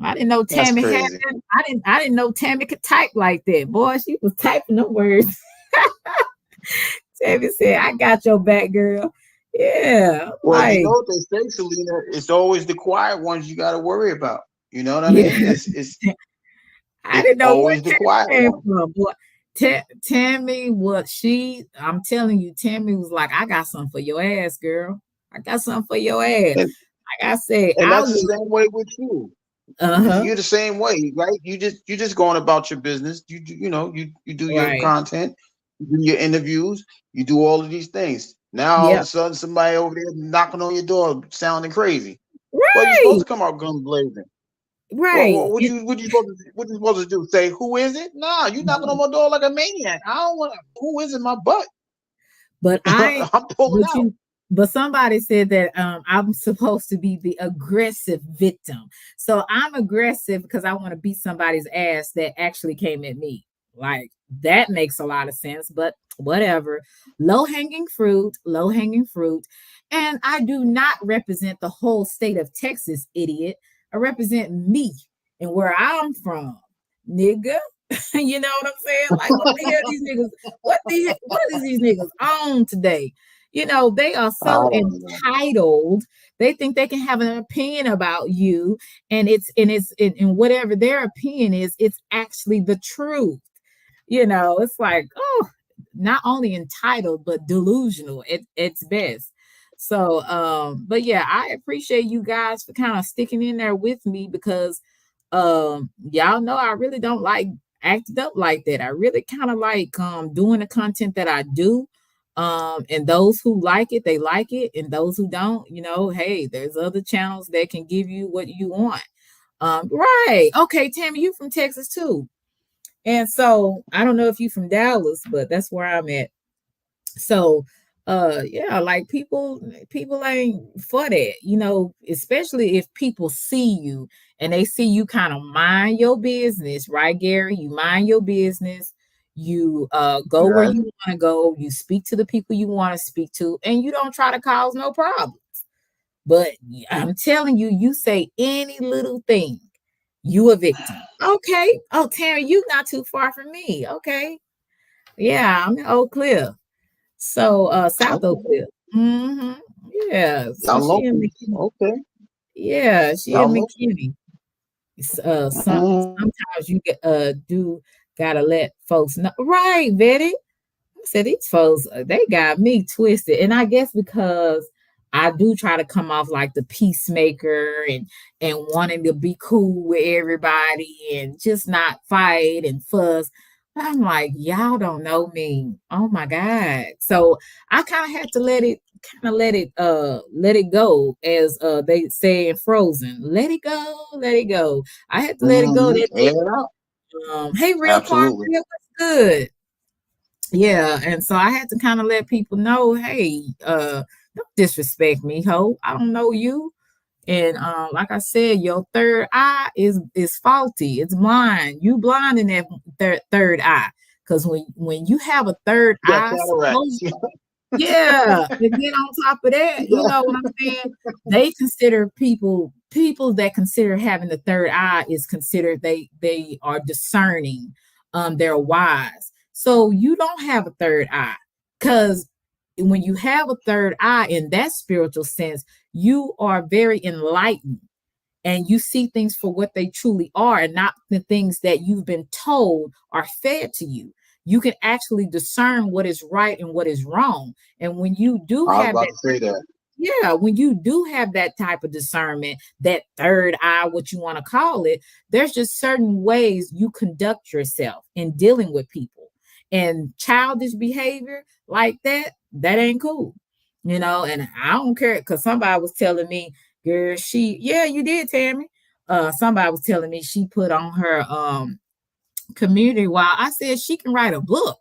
I didn't know That's Tammy had crazy. that. I didn't know Tammy could type like that. Boy, she was typing the words. Tammy said, I got your back, girl. Yeah. Well, you Like, know what they say, Selena. It's always the quiet ones you got to worry about. You know what I yeah. mean? I It's didn't know where always the Tammy quiet came one. from. Boy, Tammy, I'm telling you, Tammy was like, I got something for your ass, girl. I got something for your ass. And Like I said, and I that's the was, same way with you. uh-huh, You're the same way, right? You just going about your business. You do your right. content, you do your interviews, you do all of these things. Now all of a Yep. sudden somebody over there knocking on your door sounding crazy. Well, you're supposed Right. to come out guns blazing. Right. What you supposed to do? Say who is it? Nah, you knocking on my door like a maniac. I don't want who is in my butt. But I, I'm pulling but out. you, but somebody said that I'm supposed to be the aggressive victim. So I'm aggressive because I want to beat somebody's ass that actually came at me. Like that makes a lot of sense, but whatever. Low hanging fruit. And I do not represent the whole state of Texas, idiot. I represent me and where I'm from, nigga. You know what I'm saying? Like, what the hell these niggas? What is these niggas on today? You know, they are I so don't know. entitled. They think they can have an opinion about you, and whatever their opinion is, it's actually the truth. You know, it's like, oh, not only entitled but delusional at its best. So, but yeah, I appreciate you guys for kind of sticking in there with me because y'all know I really don't like acting up like that. I really kind of like doing the content that I do. And those who like it, they like it, and those who don't, you know, hey, there's other channels that can give you what you want. Right. Okay, Tammy, you from Texas too. And so I don't know if you from Dallas, but that's where I'm at. So yeah, like people ain't for that, you know, especially if people see you and they see you kind of mind your business, right, Gary? You mind your business, you go where Right. you want to go, you speak to the people you want to speak to, and you don't try to cause no problem. But I'm telling you, you say any little thing, you a victim. Okay. Oh, Terry, you not too far from me. Okay. Yeah, I'm in Oak Cliff. So South Oak Okay. Cliff. Mm-hmm. Yeah. So Y'all she in local. McKinney. Okay. Yeah, she in Y'all local. McKinney. Mm, Sometimes you do gotta let folks know. Right, Betty. I said these folks, they got me twisted. And I guess because I do try to come off like the peacemaker and wanting to be cool with everybody and just not fight and fuss. I'm like, y'all don't know me. Oh my God. So I kind of had to let it go, as they say in Frozen. Let it go, let it go. I had to let it go. That Air it out. hey real Absolutely. cornbread, what's good? Yeah, and so I had to kind of let people know, hey, don't disrespect me, ho. I don't know you. And like I said, your third eye is faulty. It's blind. You blind in that third eye. Because when you have a third You got eye, cataracts. yeah, and then on top of that, you Yeah. know what I'm saying? They consider people that consider having the third eye is considered they are discerning, they're wise. So you don't have a third eye because when you have a third eye in that spiritual sense, you are very enlightened and you see things for what they truly are and not the things that you've been told are fed to you. You can actually discern what is right and what is wrong. And when you do I was have about that, to say that. yeah, when you do have that type of discernment, that third eye, what you want to call it, there's just certain ways you conduct yourself in dealing with people. And childish behavior like that ain't cool. You know, and I don't care because somebody was telling me, girl, yeah, you did, Tammy. Somebody was telling me she put on her community while I said she can write a book.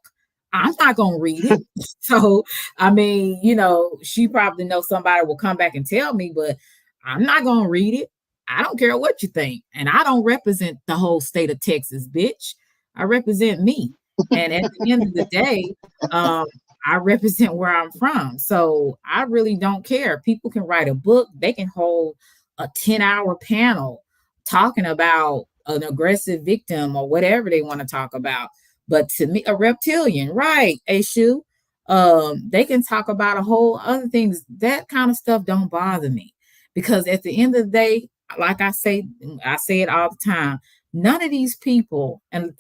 I'm not gonna read it. So I mean, you know, she probably knows somebody will come back and tell me, but I'm not gonna read it. I don't care what you think. And I don't represent the whole state of Texas, bitch. I represent me. And at the end of the day, um, I represent where I'm from. So I really don't care. People can write a book, they can hold a 10-hour panel talking about an aggressive victim or whatever they want to talk about. But to me, a reptilian, right, Ashu, they can talk about a whole other things. That kind of stuff don't bother me because at the end of the day, like I say it all the time, none of these people and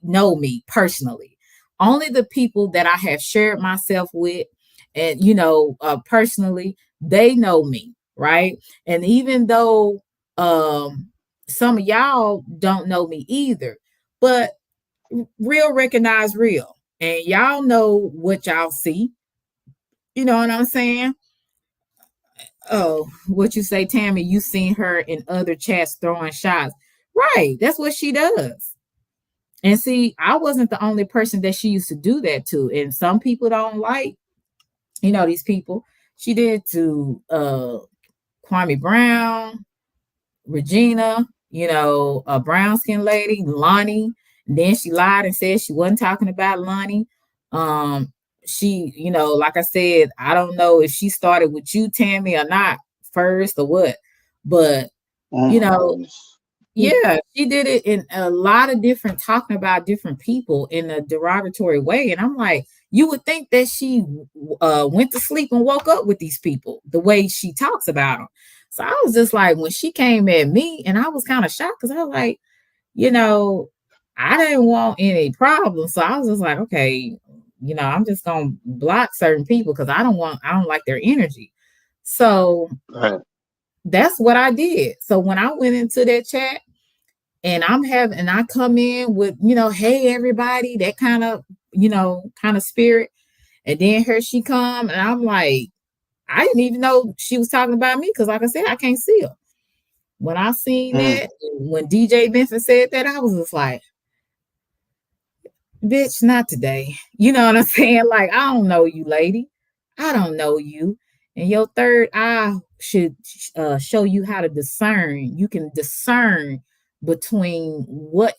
know me personally. Only the people that I have shared myself with and personally, they know me, right? And even though some of y'all don't know me either, but real recognize real. And y'all know what y'all see. You know what I'm saying? Oh, what you say, Tammy, you seen her in other chats throwing shots. Right. That's what she does. And see, I wasn't the only person that she used to do that to. And some people don't like, these people. She did to Kwame Brown, Regina, a brown skinned lady, Lonnie. And then she lied and said she wasn't talking about Lonnie. She, like I said, I don't know if she started with you, Tammy, or not first or what, but yeah, she did it in a lot of different talking about different people in a derogatory way. And I'm like, you would think that she went to sleep and woke up with these people the way she talks about them. So I was just like, when she came at me, and I was kind of shocked because I was like, I didn't want any problems. So I was just like, okay, I'm just gonna block certain people because I don't like their energy. So that's what I did. So when I went into that chat and I come in with, hey everybody, that kind of spirit. And then here she come and I'm like, I didn't even know she was talking about me because like I said, I can't see her. When I seen that, when DJ Benson said that, I was just like, bitch, not today. You know what I'm saying? Like, I don't know you, lady. I don't know you. And your third eye should show you how to discern. You can discern between what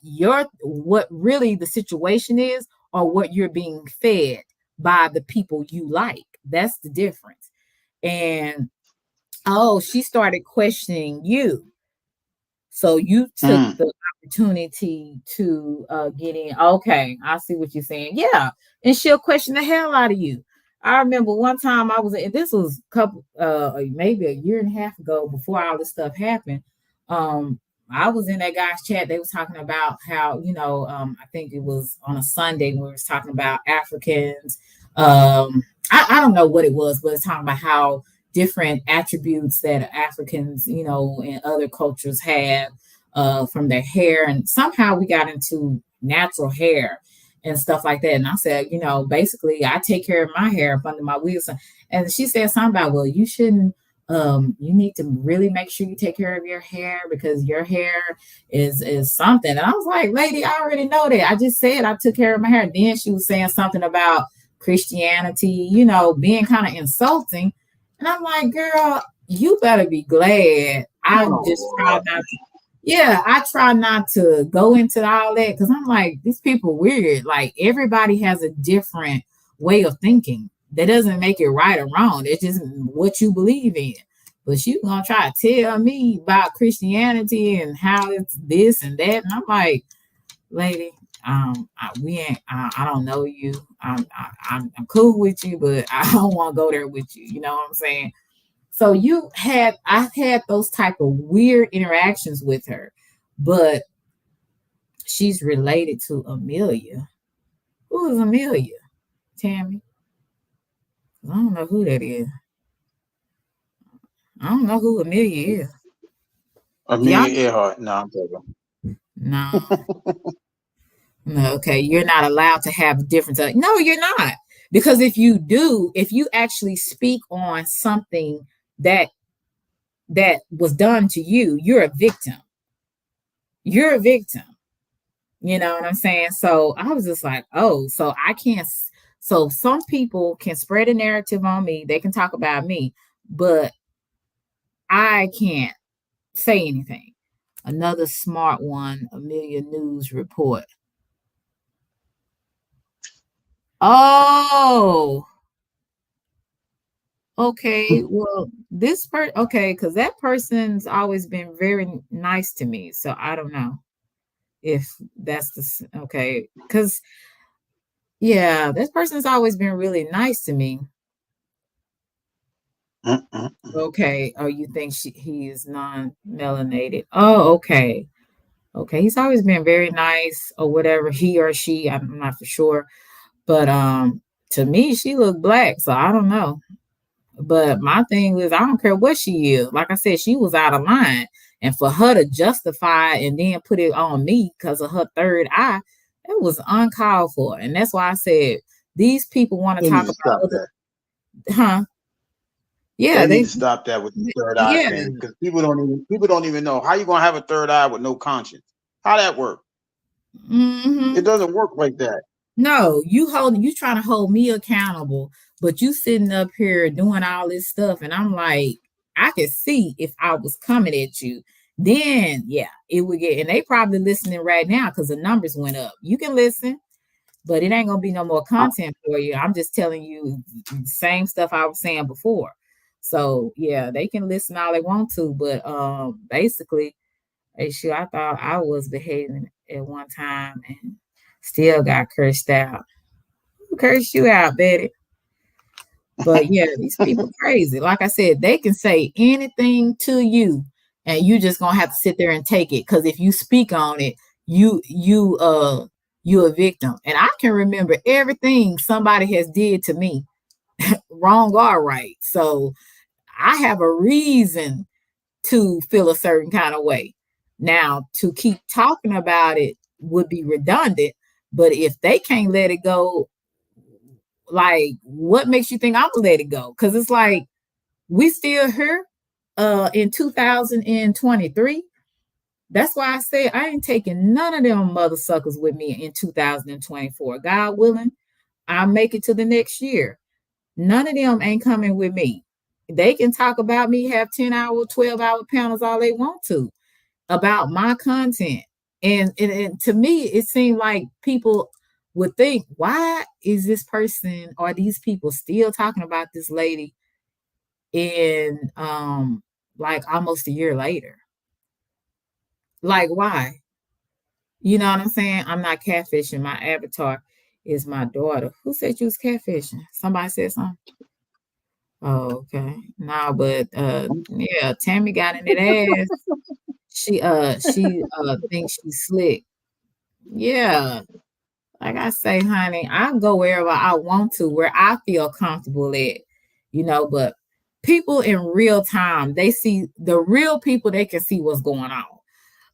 really the situation is or what you're being fed by the people you like. That's the difference. And she started questioning you. So you took the opportunity to get in. Okay, I see what you're saying. Yeah, and she'll question the hell out of you. I remember one time this was maybe a year and a half ago before all this stuff happened. I was in that guy's chat. They was talking about how, I think it was on a Sunday we was talking about Africans. I don't know what it was, but it's talking about how different attributes that Africans, and other cultures have from their hair. And somehow we got into natural hair and stuff like that. And I said, basically I take care of my hair up under my wheels. And she said something about, well, you shouldn't, you need to really make sure you take care of your hair because your hair is something. And I was like, lady, I already know that. I just said I took care of my hair. And then she was saying something about Christianity, being kind of insulting. And I'm like, girl, you better be glad. I try not to go into all that because I'm like, these people weird. Like everybody has a different way of thinking. That doesn't make it right or wrong. It's just what you believe in. But she's gonna try to tell me about Christianity and how it's this and that. And I'm like, lady, I don't know you. I'm cool with you, but I don't want to go there with you. You know what I'm saying? So I've had those type of weird interactions with her, but she's related to Amelia. Who is Amelia? Tammy? I don't know who that is. I don't know who Amelia is. Amelia Earhart. No, I'm joking. No. No, okay, you're not allowed to have different. No, you're not. Because if you actually speak on something that was done to you, you're a victim. You're a victim. You know what I'm saying? So I was just like, oh, so I can't. So some people can spread a narrative on me. They can talk about me, but I can't say anything. Another smart one, Amelia News report. Oh, Okay, well, okay, because that person's always been very nice to me. So I don't know if okay, because yeah, this person's always been really nice to me. Okay. Oh, you think he is non-melanated? Oh, okay. Okay, he's always been very nice or whatever, he or she, I'm not for sure. But to me, she looked black, so I don't know. But my thing is, I don't care what she is. Like I said, she was out of line. And for her to justify and then put it on me because of her third eye, it was uncalled for. And that's why I said these people want to They need talk to about stop that. huh? Yeah, They need to stop that with the third eye yeah. thing, because people don't even know how you gonna have a third eye with no conscience. How that work? Mm-hmm. It doesn't work like that. No, you trying to hold me accountable, but you sitting up here doing all this stuff, and I'm like, I could see if I was coming at you, then yeah, it would get. And they probably listening right now because the numbers went up. You can listen, but it ain't gonna be no more content for you. I'm just telling you the same stuff I was saying before. So yeah, they can listen all they want to, but basically, sure, I thought I was behaving at one time and still got cursed out. Who cursed you out, Betty? But yeah, these people crazy. Like I said, they can say anything to you, and you just gonna have to sit there and take it. Because if you speak on it, you a victim. And I can remember everything somebody has did to me, wrong or right. So I have a reason to feel a certain kind of way. Now, to keep talking about it would be redundant, but if they can't let it go, like what makes you think I'm gonna let it go? Because it's like we still here in 2023. That's why I say I ain't taking none of them mother suckers with me in 2024. God willing, I'll make it to the next year. None of them ain't coming with me. They can talk about me, have 10-hour, 12-hour panels all they want to about my content. And to me, it seemed like people would think, why is this person or these people still talking about this lady in like almost a year later? Like why? You know what I'm saying? I'm not catfishing. My avatar is my daughter. Who said you was catfishing? Somebody said something? Oh, okay. No, but yeah, Tammy got in that ass. She thinks she's slick. Yeah. Like I say, honey, I go wherever I want to, where I feel comfortable at, but people in real time, they see the real people, they can see what's going on.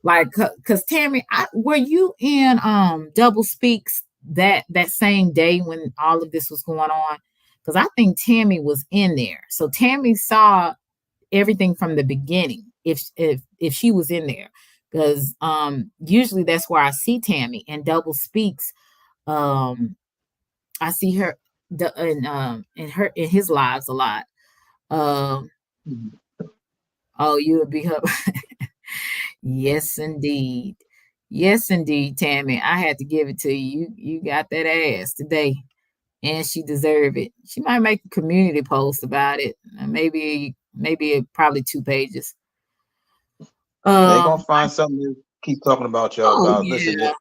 Like, cause Tammy, were you in Double Speaks that same day when all of this was going on? Because I think Tammy was in there. So Tammy saw everything from the beginning, if she was in there. Because usually that's where I see Tammy and Double Speaks. I see her in his lives a lot. Um, oh, you would be her. Yes, indeed. Yes, indeed, Tammy. I had to give it to you. You got that ass today, and she deserved it. She might make a community post about it. Maybe probably 2 pages. They gonna Um. find something to keep talking about y'all Oh about. Listen, yeah.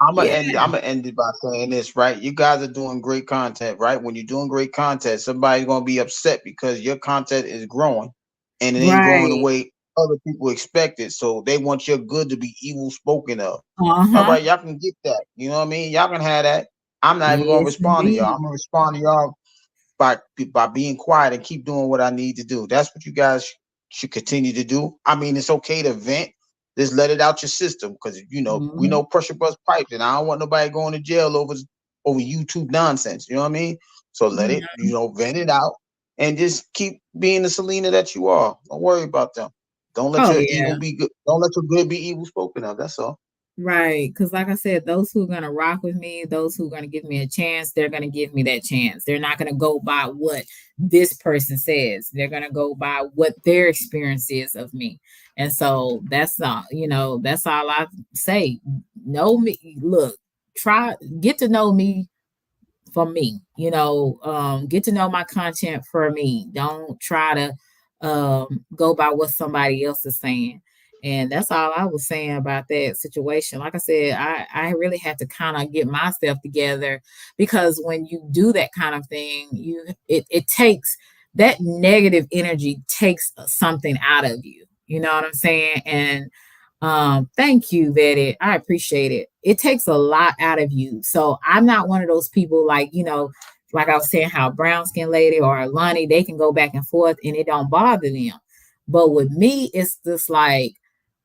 I'm gonna Yeah. end. I'm gonna end it by saying this, right? You guys are doing great content, right? When you're doing great content, somebody's gonna be upset because your content is growing, and it ain't growing the Right. way other people expect it. So they want your good to be evil spoken of. Uh All huh. right, y'all can get that. You know what I mean? Y'all can have that. I'm not even gonna Yes, respond to y'all. indeed. I'm gonna respond to y'all by being quiet and keep doing what I need to do. That's what you guys should continue to do. I mean, it's okay to vent. Just let it out your system, because we Mm-hmm. know pressure bust pipes, and I don't want nobody going to jail over YouTube nonsense. You know what I mean? So let it, Mm-hmm. vent it out, and just keep being the Selena that you are. Don't worry about them. Don't let Oh your yeah. evil be good. Don't let your good be evil spoken of. That's all. Right. Because, like I said, those who are going to rock with me, those who are going to give me a chance, they're going to give me that chance. They're not going to go by what this person says. They're going to go by what their experience is of me. And so that's all, that's all I say. Know me. Look, get to know me for me. Get to know my content for me. Don't try to go by what somebody else is saying. And that's all I was saying about that situation. Like I said, I really had to kind of get myself together, because when you do that kind of thing, it takes that negative energy, takes something out of you. You know what I'm saying? And thank you, Vetted. I appreciate it. It takes a lot out of you. So I'm not one of those people like, like I was saying, how brown skin lady or Lonnie, they can go back and forth and it don't bother them. But with me, it's just like,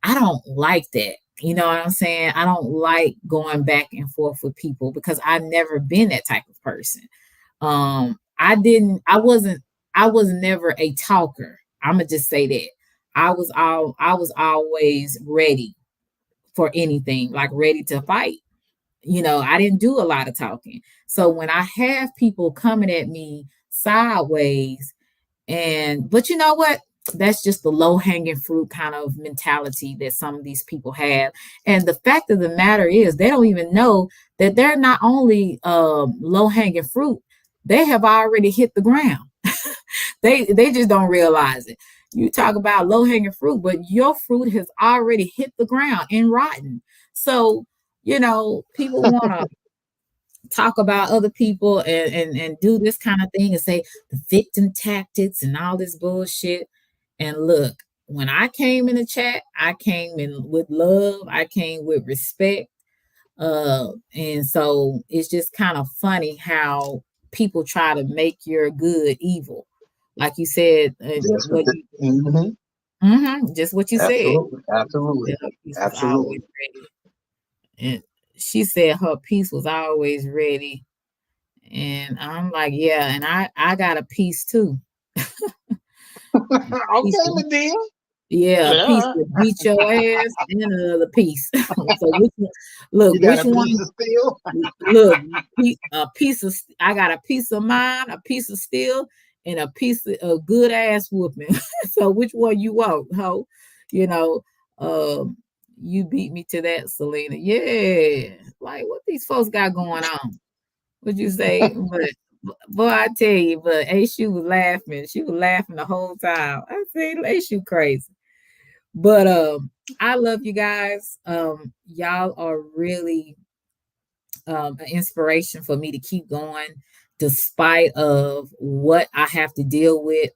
I don't like that. You know what I'm saying? I don't like going back and forth with people because I've never been that type of person. I was never a talker. I'm gonna just say that. I was always ready for anything, like ready to fight. I didn't do a lot of talking. So when I have people coming at me sideways, but you know what? That's just the low hanging fruit kind of mentality that some of these people have. And the fact of the matter is, they don't even know that they're not only low hanging fruit, they have already hit the ground. They just don't realize it. You talk about low hanging fruit, but your fruit has already hit the ground and rotten. So, people want to talk about other people and do this kind of thing and say the victim tactics and all this bullshit. And look, when I came in the chat, I came in with love, I came with respect. And so it's just kind of funny how people try to make your good evil. Like you said, just what you said. Absolutely. Her piece was always ready. And she said her piece was always ready. And I'm like, yeah, and I got a piece too. Okay, Medea. Yeah, a piece to beat your ass and another piece. So which one, look, which one? Look, a piece of I got a piece of mine, a piece of steel, and a piece of good ass whooping. So which one you want, ho? You know, you beat me to that, Selena. Yeah, like what these folks got going on? Would you say? But boy, I tell you, but hey, she was laughing. She was laughing the whole time. I said, hey, she crazy. But I love you guys. Y'all are really an inspiration for me to keep going, despite of what I have to deal with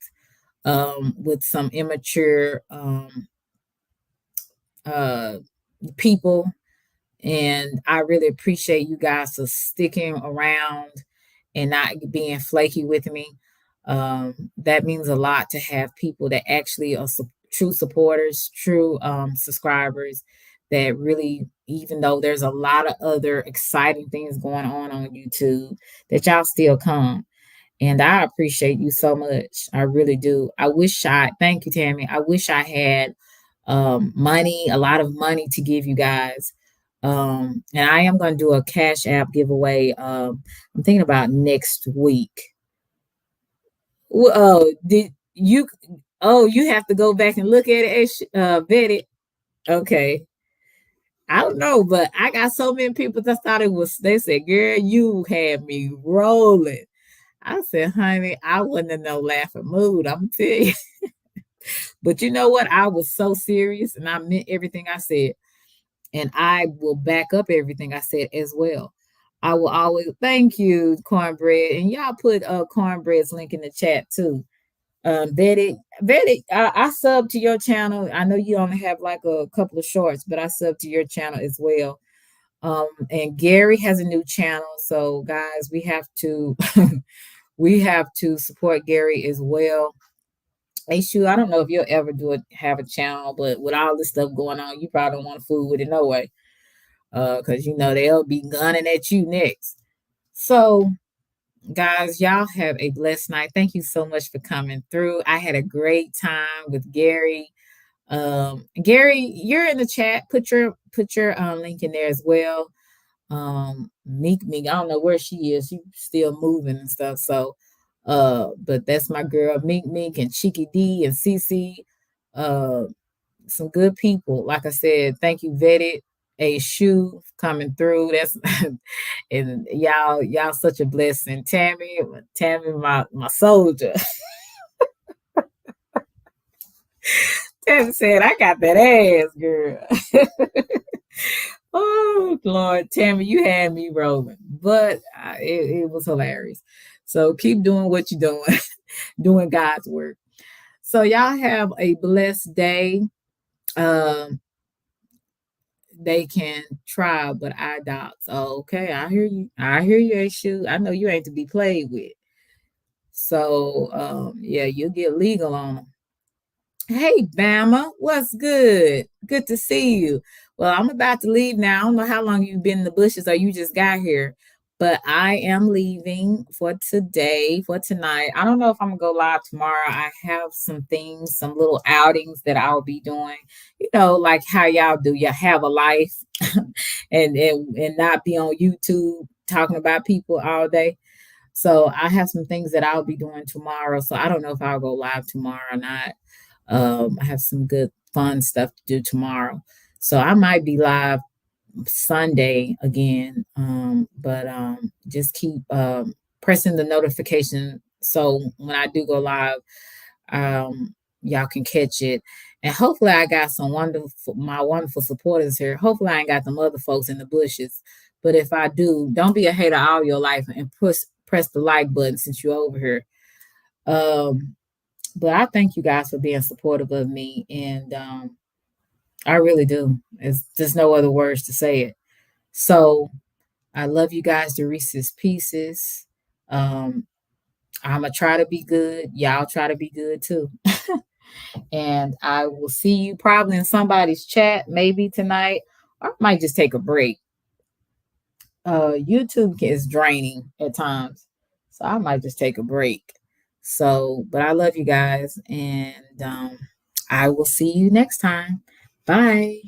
some immature uh, people. And I really appreciate you guys for sticking around and not being flaky with me. That means a lot to have people that actually are true supporters, true subscribers that really, even though there's a lot of other exciting things going on YouTube, that y'all still come. And I appreciate you so much. I really do. Thank you, Tammy. I wish I had money, a lot of money to give you guys. And I am going to do a Cash App giveaway. I'm thinking about next week. Oh, did you? Oh, you have to go back and look at it, vet it. Okay. I don't know, but I got so many people that thought it was. They said, "Girl, you had me rolling." I said, "Honey, I wasn't in no laughing mood. I'm tell you." But you know what? I was so serious, and I meant everything I said, and I will back up everything I said as well. I will always thank you, Cornbread, and y'all put Cornbread's link in the chat too. Betty, I sub to your channel. I know you only have like a couple of shorts, but I sub to your channel as well. And Gary has a new channel, so guys, we have to we have to support Gary as well. Hey, Shu, I don't know if you'll ever have a channel, but with all this stuff going on, you probably don't want to fool with it no way, because they'll be gunning at you next. So guys, y'all have a blessed night. Thank you so much for coming through. I had a great time with Gary. Gary, you're in the chat. Put your link in there as well. Meek, I don't know where she is. She's still moving and stuff. So, but that's my girl, Meek, and Cheeky D and CC. Some good people. Like I said, thank you, Vetted. a shoe coming through. That's and y'all such a blessing. Tammy, my soldier. Tammy said, I got that ass, girl. Oh, Lord, Tammy, you had me rolling, but it was hilarious. So keep doing what you're doing, doing God's work. So y'all have a blessed day. Um, they can try, but I doubt. So, okay, I hear you. I hear you, Ashu. I know you ain't to be played with. So, yeah, you'll get legal on them. Hey, Bama, what's good? Good to see you. Well, I'm about to leave now. I don't know how long you've been in the bushes or you just got here, but I am leaving for today, for tonight. I don't know if I'm gonna go live tomorrow. I have some things, some little outings that I'll be doing, like how y'all do. You have a life and not be on YouTube talking about people all day. So I have some things that I'll be doing tomorrow. So I don't know if I'll go live tomorrow or not. I have some good fun stuff to do tomorrow. So I might be live Sunday again. But just keep pressing the notification so when I do go live, y'all can catch it. And hopefully I got my wonderful supporters here. Hopefully I ain't got them other folks in the bushes. But if I do, don't be a hater all your life and press the like button since you're over here. But I thank you guys for being supportive of me. And I really do. There's no other words to say it. So I love you guys to Reese's Pieces. I'm going to try to be good. Y'all try to be good too. And I will see you probably in somebody's chat, maybe tonight. Or I might just take a break. YouTube is draining at times. So I might just take a break. So, but I love you guys. And I will see you next time. Bye.